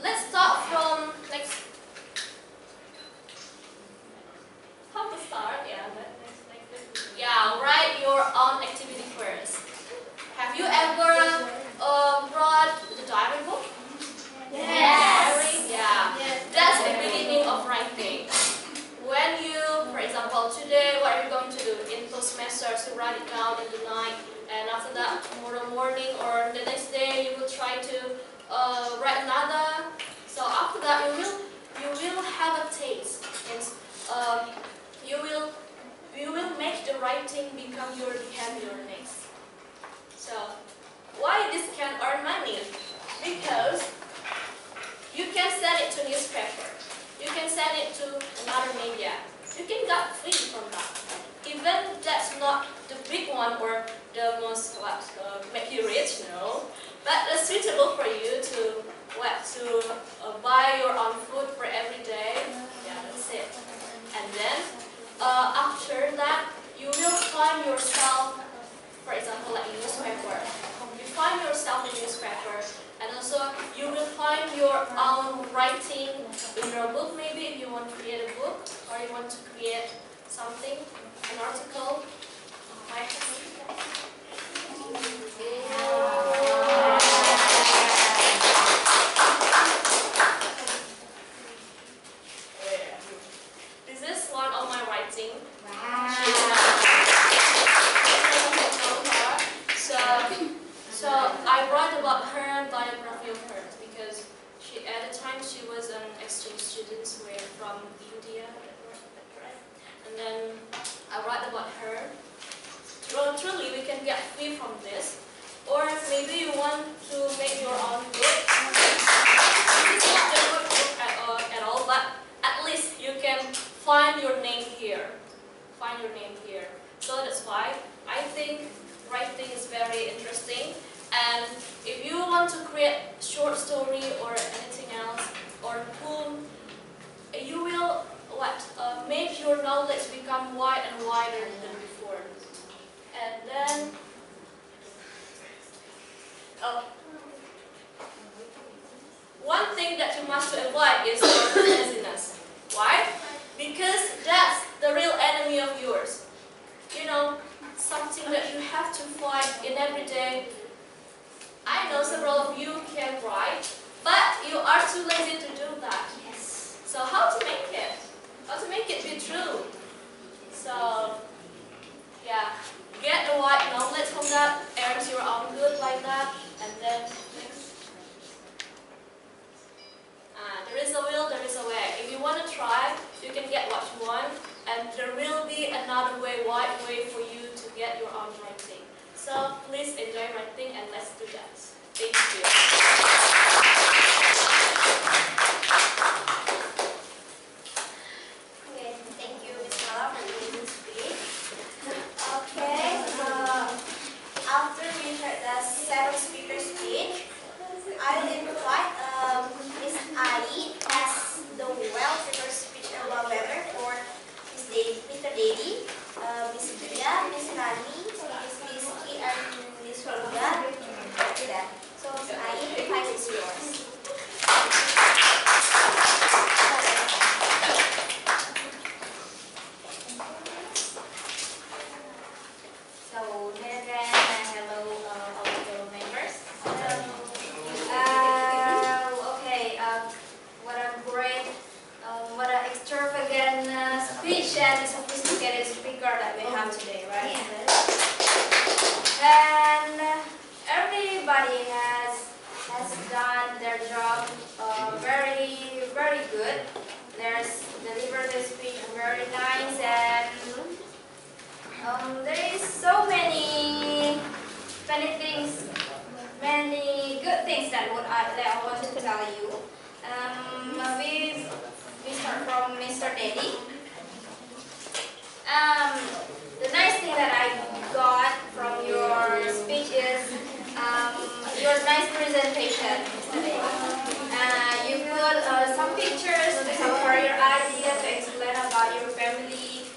Let's start from start to write it down in the night, and after that, tomorrow morning or the next day, you will try to write another. So after that, you will have a taste, and you will make the writing become your behavior next. So why this can earn money? Because you can send it to newspaper, you can send it to another media. You can get free from that. Even that's not the big one or the most make you rich, no. But it's suitable for you to buy your own food for every day. Yeah, that's it. And then after that, you will find yourself, for example, like a newspaper. You find yourself in newspaper, and also you will find your own writing in your book. Maybe if you want to create a book or you want to create something, an article. This is one of my writing. So I wrote about her biography of her because at the time she was an exchange student from India, and then I write about her. Well, truly, we can get free from this, or maybe you want to make your own book. This is not a good book at all, but at least you can find your name here. Find your name here. So that's why I think writing is very interesting. And if you want to create short story or anything else or poem, you will make your knowledge become wide and wider than before. And then, one thing that you must avoid is your laziness. Why? Because that's the real enemy of yours. You know, something that you have to fight in every day. I know several of you can write, but you are too lazy to do that. Yes. So how to make it? How to make it be true? So, yeah, get the right knowledge from that, earn your own good like that, and then there is a will, there is a way. If you want to try, you can get what you want, and there will be another way, wide way for you to get your own writing. So please enjoy writing, and let's do that. Thank you. Okay, thank you, Ms. Mala, for giving this speech. Okay, after we heard the 7 speaker speech, I will invite Ms. Ai as the well-prepared speech about weather for Mr. Dedi, Ms. Dia, Ms. Nani, Ms. Rizky, and Ms. Olga. After that. So, Ms. Ai, the time is yours. So, hello, all fellow members. Okay, what a great, what an extravagant speech and sophisticated speaker that we have today, right? And everybody has done their job very, very good. There's delivered the speech very nice, and there is so many things, many good things that I want to tell you. We start from Mr. Dedi. The nice thing that I got from your speech is your nice presentation, Mr. Dedi. You put some pictures to support your idea, to explain about your family,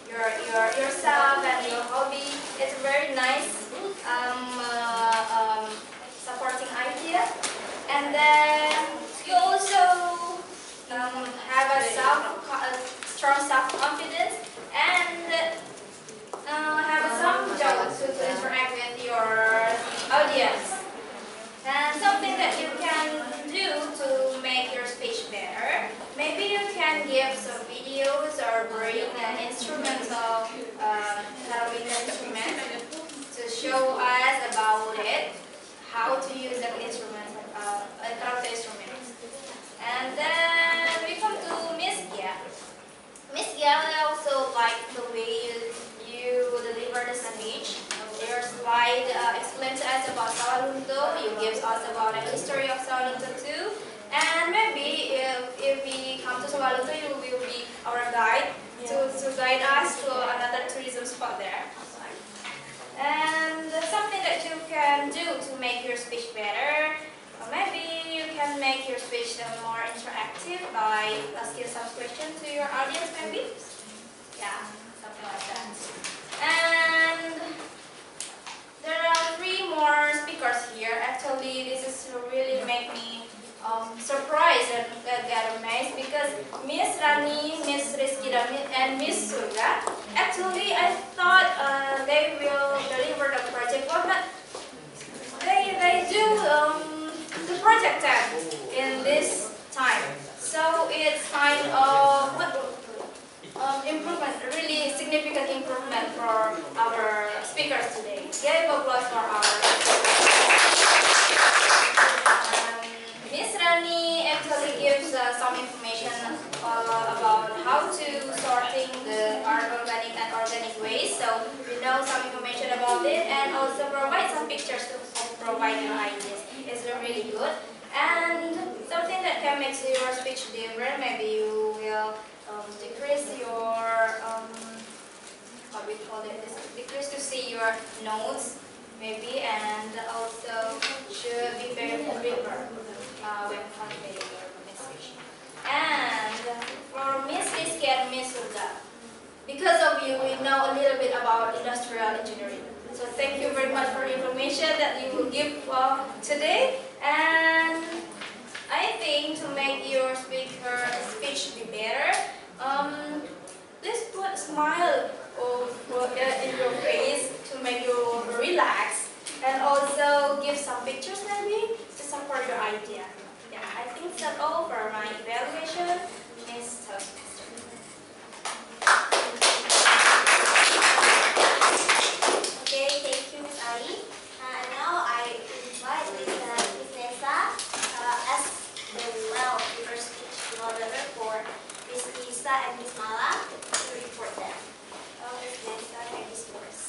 yourself and your hobby. It's a very nice supporting idea. And then you also have a strong self-confidence and have some jokes to interact with your audience. And something that you can do to make your speech better, maybe you can give some videos or bring an instrumental instrument show us about it, how to use the instruments, electronic instruments. And then we come to Miss Gia. Miss Gia, I also like the way you deliver the speech. Your slide explains to us about Sawalunto. You give us about the history of Sawalunto too. And maybe if we come to Sawalunto, you will be our guide to guide us to another tourism spot there. And something that you can do to make your speech better, maybe you can make your speech more interactive by asking some questions to your audience, maybe? Yeah, something like that. And there are 3 more speakers here. Actually, this is really make me surprised and get amazed because Miss Rani, Miss Rizky, and Miss Surya, actually I thought they will deliver the project work, but they do the project tab in this time. So it's kind of improvement, really significant improvement for our speakers today. Give applause for our Miss Rani actually gives some information about how to sorting the organic and organic waste. So we know some information about it and also provide some pictures to provide your ideas. It's really good. And something that can make your speech different, maybe you will decrease your, how we call it, decrease to see your notes maybe, and also should be very clever when conveying your message. And for Miss Rizky and Miss Surya, because of you, we know a little bit about industrial engineering. So thank you very much for the information that you will give today. And I think to make your speech be better, let's put a smile in your face to make you relax, and also give some pictures maybe to support your idea. Yeah, I think that's all for my evaluation, Miss Toastmaster. Okay, thank you, Miss Ari. And now I invite Miss Nessa as the first speech moderator for Miss Lisa and Miss Mala to report them. Miss Nessa, and Miss Morris.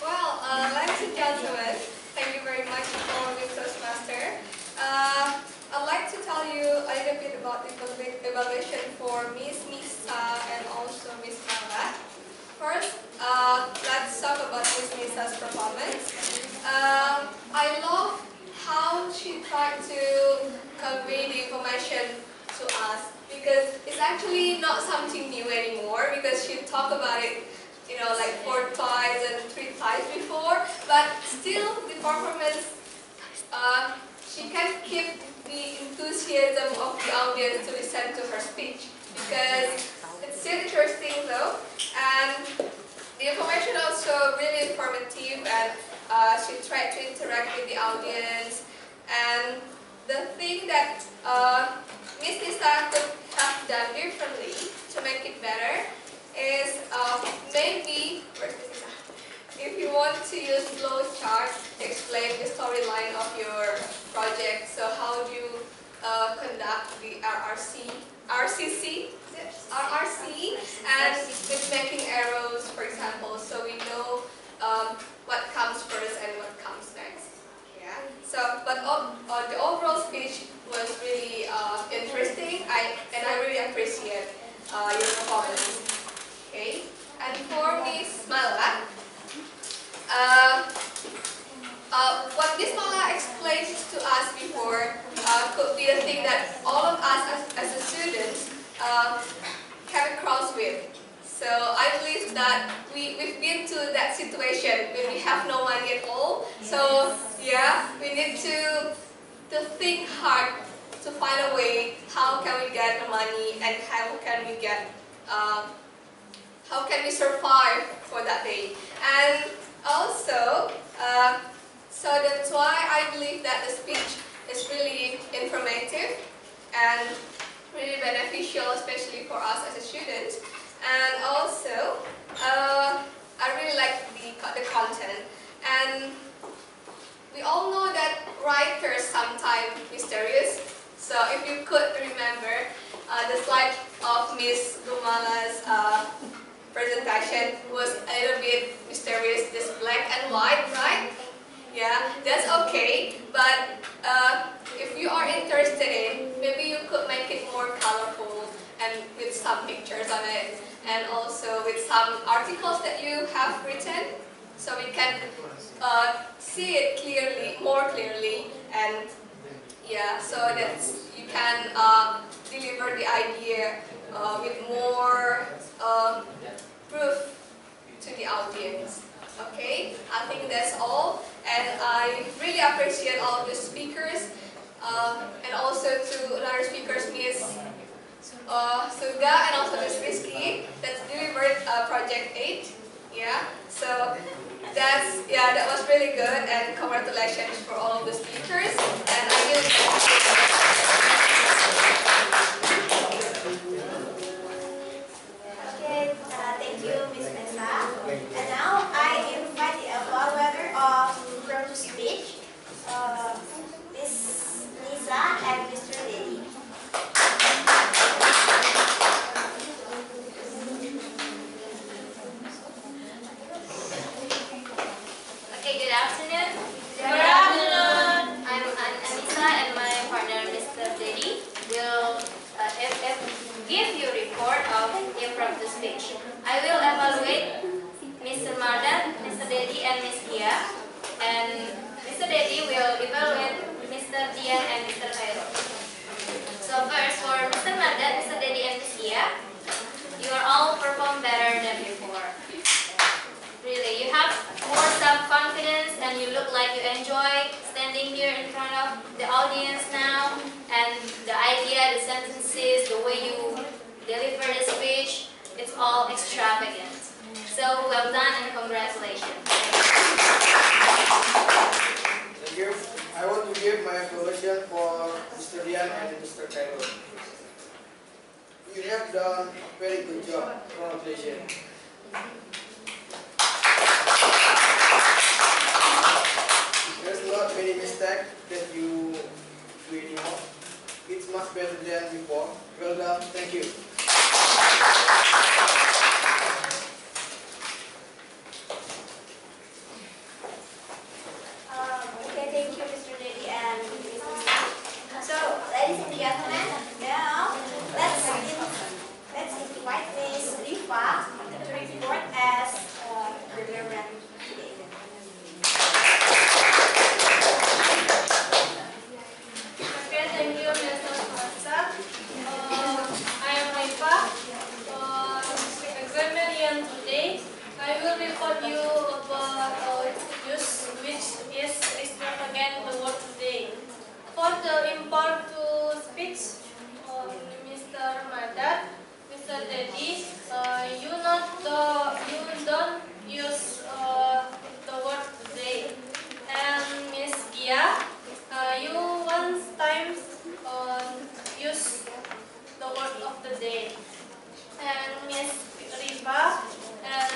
Well, ladies and gentlemen, thank you very much for the Toastmaster. I'd like to tell you a little bit about the evaluation for Miss Nisa and also Miss Mala. First, let's talk about Miss Nisa's performance. I love how she tried to convey the information to us, because it's actually not something new anymore, because she talked about it, you know, like 4 times and 3 times before, but still the performance, she can keep the enthusiasm of the audience to listen to her speech, because it's still interesting though, and the information also really informative, and she tried to interact with the audience. And the thing that Miss Nisa could have done differently to make it better is maybe, where's Miss Nisa? If you want to use flow chart to explain the storyline of your project, so how do you conduct the RCC, and with making arrows, for example, so we know what comes first and what comes next. Yeah. So, but the overall speech was really interesting. I really appreciate your performance. Okay. And for Miss Mala, what Miss Mala explained to us before could be the thing that all of us as a student came across with. So I believe that we've been to that situation when we have no money at all. So yeah, we need to think hard to find a way how can we get the money, and how can we get how can we survive for that day. And also, so that's why I believe that the speech is really informative and really beneficial, especially especially for us as a student. And also, I really like the content. And we all know that writers sometimes mysterious. So if you could remember the slide of Miss Gumala's presentation was a little bit mysterious, just black and white, right? Yeah, that's okay. But if you are interested in, maybe you could make it more colorful and with some pictures on it, and also with some articles that you have written, so we can see it clearly, more clearly, and yeah, so that you can deliver the idea with more proof to the audience. Okay, I think that's all, and I really appreciate all of the speakers, and also to another speakers, Miss Suga and also Miss Rizky, that delivered Project 8. Yeah, so that was really good, and congratulations for all of the speakers. And I will. Okay, thank you, Ms. Mesa. And now I invite the evaluator from the speech, Ms. Lisa and Mr. Lady. Okay, good afternoon. Good afternoon. I'm Anissa, and my partner, Mr. Dedi, will give you a report of impromptu speech. I will evaluate Mr. Mardan, Mr. Dedi, and Ms. Hia, and Mr. Dedi will evaluate Mr. Dian and Mr. Khairul. So first, for Mr. Mardan, Mr. Dedi, and Ms. Hia, you are all perform better than before. Really, you have more self-confidence and you look like you enjoy standing here in front of the audience now, and the idea, the sentences, the way you deliver the speech, it's all extravagant. So well done and congratulations. Thank you. I want to give my evaluation for Mr. Dian and Mr. Khairul. You have done a very good job. Congratulations. There's not many mistakes that you do anymore. It's much better than before. Well done. Thank you. Okay, thank you, Mr. Lady and Ms. Lisa. So, ladies and gentlemen, now let's invite Ms. Rifa to report as the chairman today. Okay, thank you, Mr. Master. I am Rifa, examination today. I will report you about use which is extravagant the word today. For the import to speech, Mr. Madat, Mr. Dedi, you don't use the word today. And Miss Gia, you once times use the word of the day. And Miss Riva and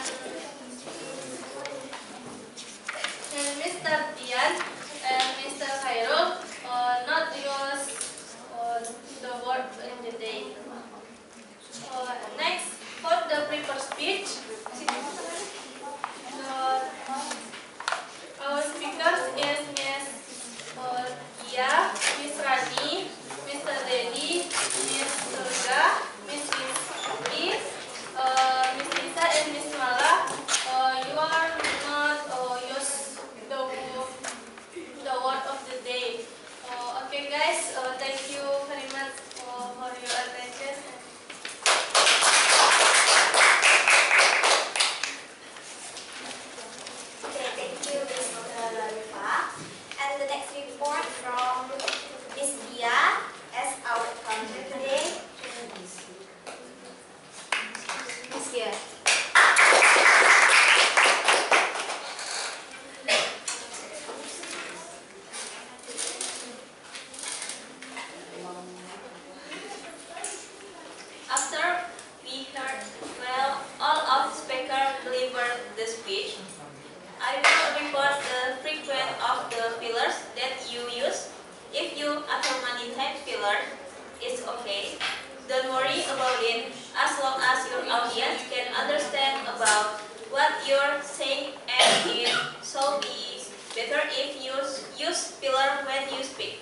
about it as long as your audience can understand about what you're saying, and it shall be better if you use filler when you speak.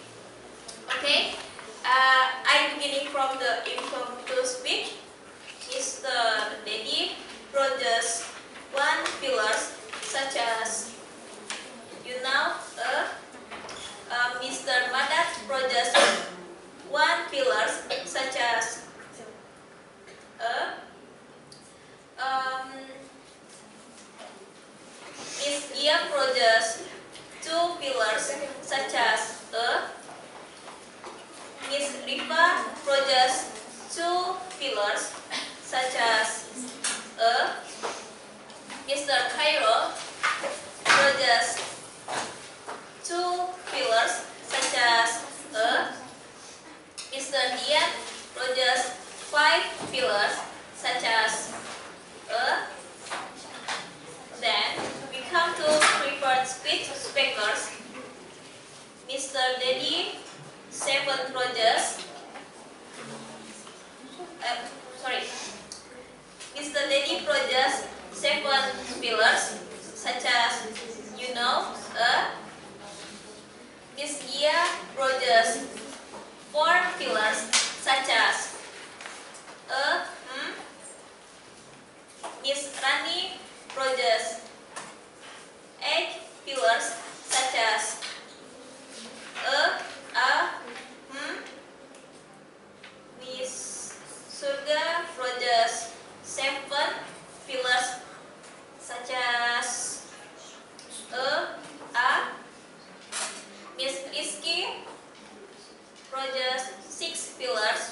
Okay, I'm beginning from the impromptu speech. Mr. Daddy produces one fillers such as Mr. Madat produces one fillers such as Miss Gia produces two fillers such as Miss Riva produces two fillers such as Mr. Cairo produces two fillers such as Mr. Dian produces five fillers such as then we come to preferred speech speakers. Mr. Daddy seven produces Mr. Daddy produces seven fillers such as Miss Gia produces four fillers such as Miss Rani produces eight fillers such as Miss Surga produces seven fillers such as Miss Rizky produces six fillers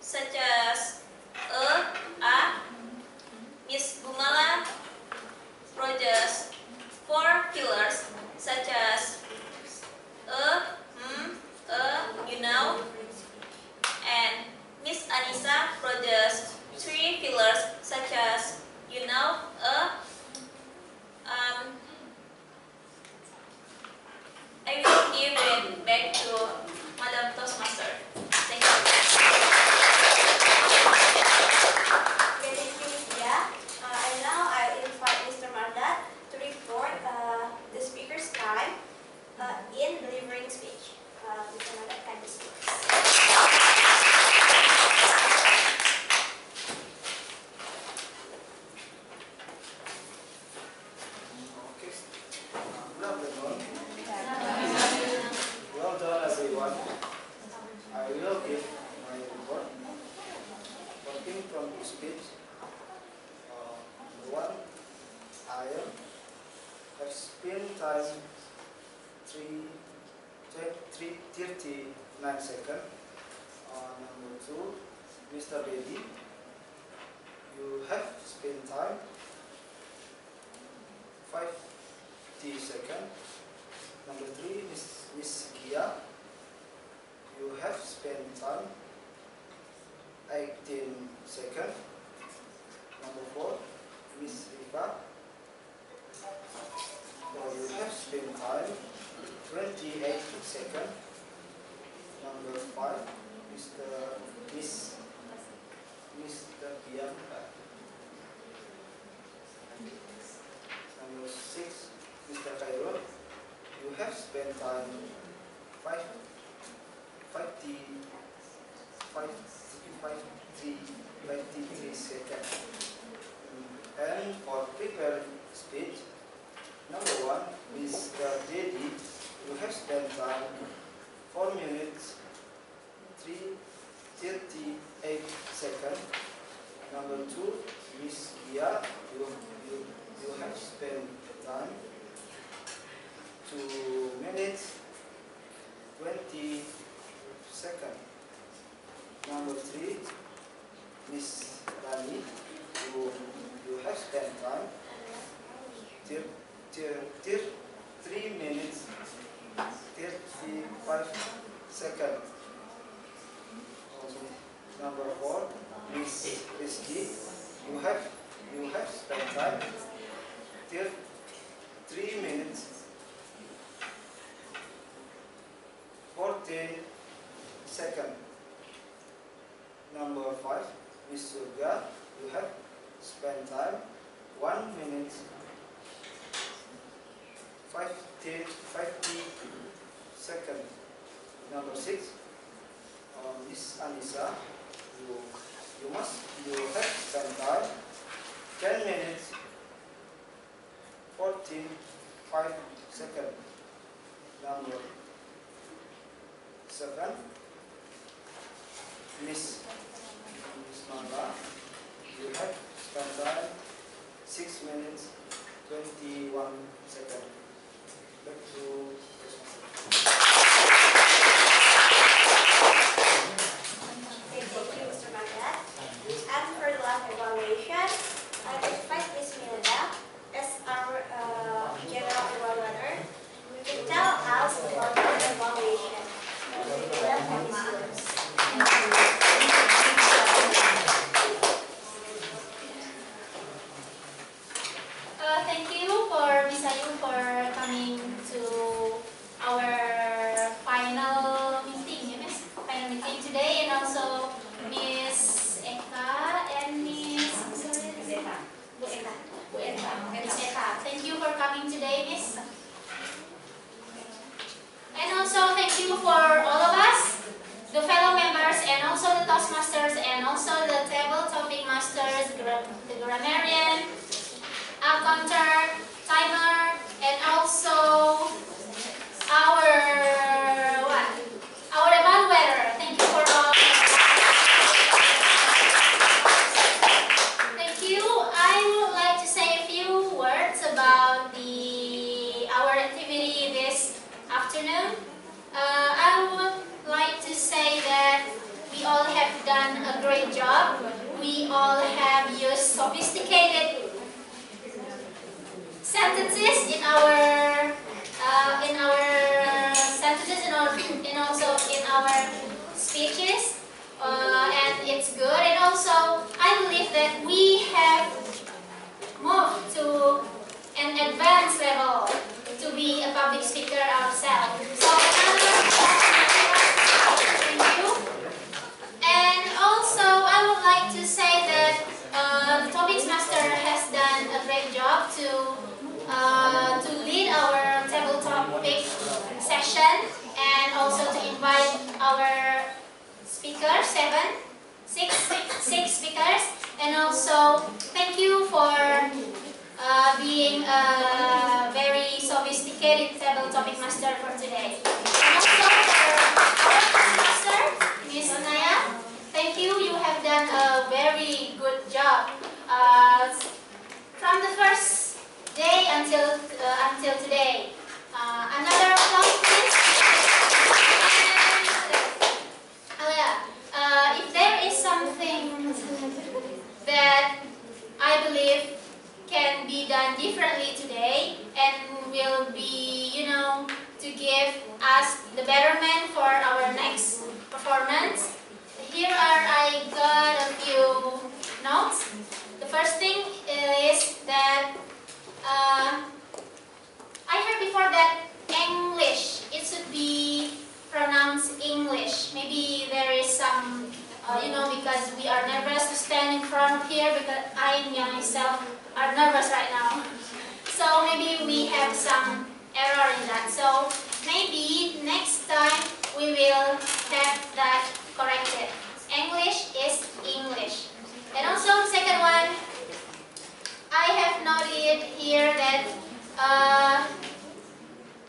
such as Miss Gumala produces four fillers such as and Miss Anissa produces three fillers such as I will give it back to Madam Toastmaster. Thank you. Okay, thank you, Ms. Dia. And now I invite Mr. Mardat to report the speaker's time in delivering speech. Mr. Mardat, time is yours. Okay. Good afternoon. Well done, everyone. I will give my report. Working from the speech. One, I have spent time 39 seconds. Number two, Mr. Reddy, you have spent time 50 seconds. Number three, Miss Gia, you have spent time 18 seconds. Number four, Miss Riva, you have spent time 28 seconds. Number five, Mr. Bianca. Number six, Mr. Cairo, you have spent time 53 seconds. And for prepared speech, number one, Mr. Daddy, you have spent time 4 minutes 38 seconds. Number two, Miss Gia, you have spent time 2 minutes 20 seconds. Number three, Miss Rani, you have spent time 3 minutes 35 seconds. Number four, Miss Rizky, you have spent time 3 minutes 40 seconds. Number 5, Miss Surga, you have spent time 1 minute 50 seconds. Number 6, Miss Anissa, you have spent time 10 minutes 45 seconds. Number 7, Miss Mala, you have spent time 6 minutes 21 seconds. Back to Okay, thank you, Mr. Magat. And for the last evaluation, I invite Ms. Milda as our general evaluator to tell us about the evaluation. That one is yours. Thank you for Miss Ayu for coming to our final meeting, Miss. Final meeting today, and also Miss Eka and Miss Bu Eka. Miss Eka. Thank you for coming today, Miss. And also thank you for all of us, the fellow members, and also the Toastmasters, and also the table topic masters, the grammarian, counter, timer, and also our evaluator. Thank you for all. Thank you. I would like to say a few words about our activity this afternoon. I would like to say that we all have done a great job. We all have used sophisticated sentences in our sentences and also in our speeches, and it's good. And also, I believe that we have moved to an advanced level to be a public speaker ourselves. So thank you. And also, I would like to say that the Topics Master has done a great job to lead our table topic session, and also to invite our speakers, six speakers, and also thank you for being a very sophisticated table topic master for today. And also for our master, Miss Naya, thank you. You have done a very good job from the first day until today. Another applause, please. Oh yeah. If there is something that I believe can be done differently today and will be, to give us the betterment for our next performance, I got a few notes. The first thing is that I heard before that English, it should be pronounced English. Maybe there is some, because we are nervous to stand in front of here, because I myself are nervous right now. So maybe we have some error in that. So maybe next time we will have that corrected. English is English. And also the second one, I have noted here that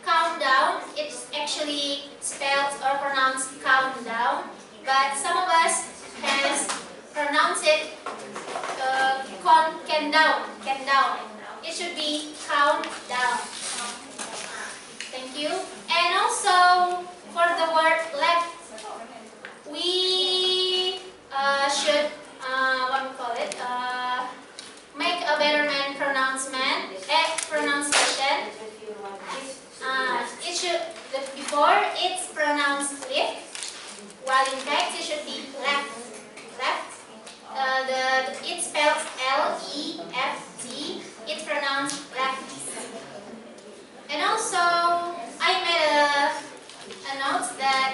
countdown, it's actually spelled or pronounced countdown, but some of us has pronounced it can down. It should be count down. Thank you. And also for the word left, we should make a betterment pronunciation. It should before it's pronounced lift, while in fact it should be left. It's spelled L-E-F-T. It's pronounced left. And also, I made a note that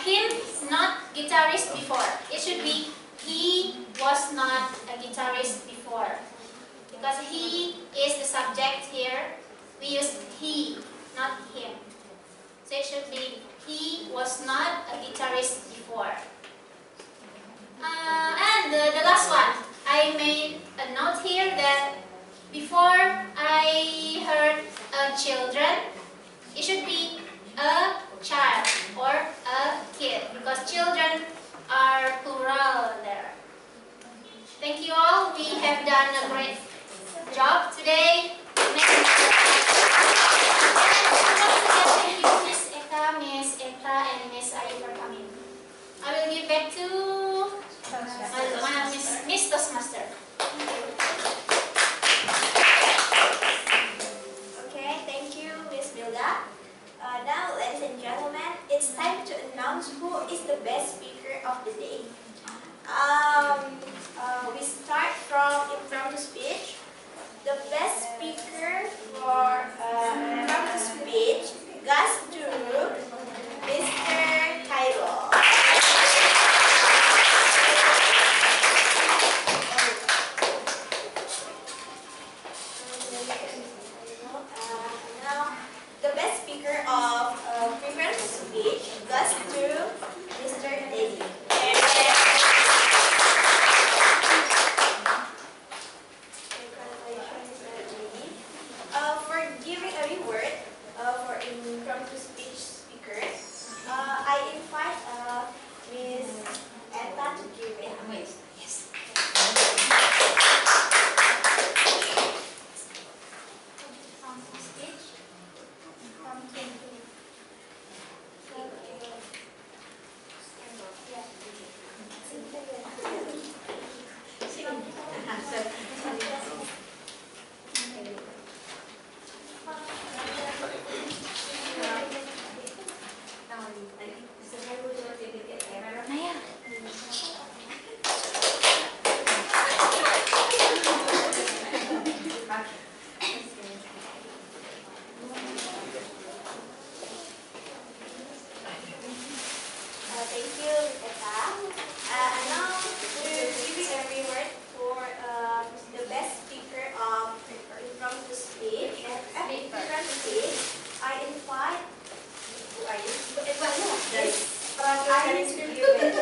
him not guitarist before. It should be he was not a guitarist before. Because he is the subject here, we use he, not him. So it should be he was not a guitarist before. And the last one, I made a note here that before I heard children, it should be a child or a kid because children are plural there. Thank you all. We have done a great job today. Thank you, Miss Eka, Miss Eta, and Miss Ayu for coming. I will give back to Miss Toastmaster. Okay, thank you, Miss Milda. Now, ladies and gentlemen, it's time to announce who is the best speaker of the day. We start from impromptu speech. The best speaker for impromptu speech goes to Mr. Cairo. Now, the best speaker of prepared speech goes to Mr. Dedi. For giving a reward for impromptu speech speaker, I invite Miss Eta to give it. Yes. Thank you, Eka. Now, we're giving a reward for the best speaker of impromptu speech. Impromptu speech, I invite. Who are you? Yes. I need to give it.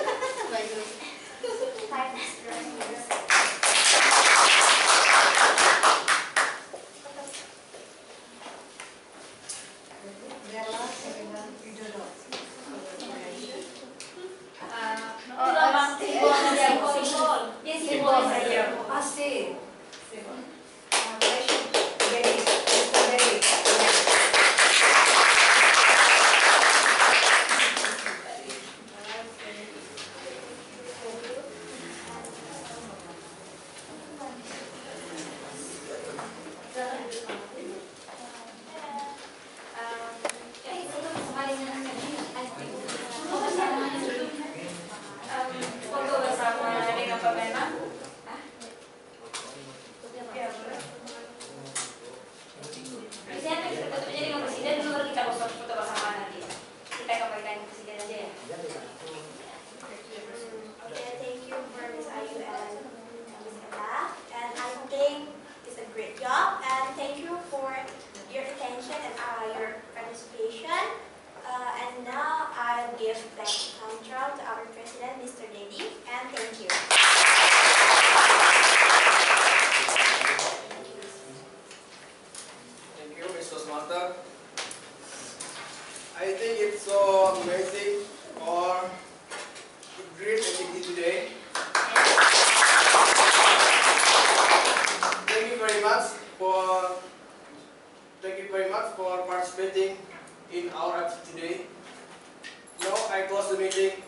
I think it's so amazing or great activity today. Thank you very much for participating in our activity today. Now I close the meeting.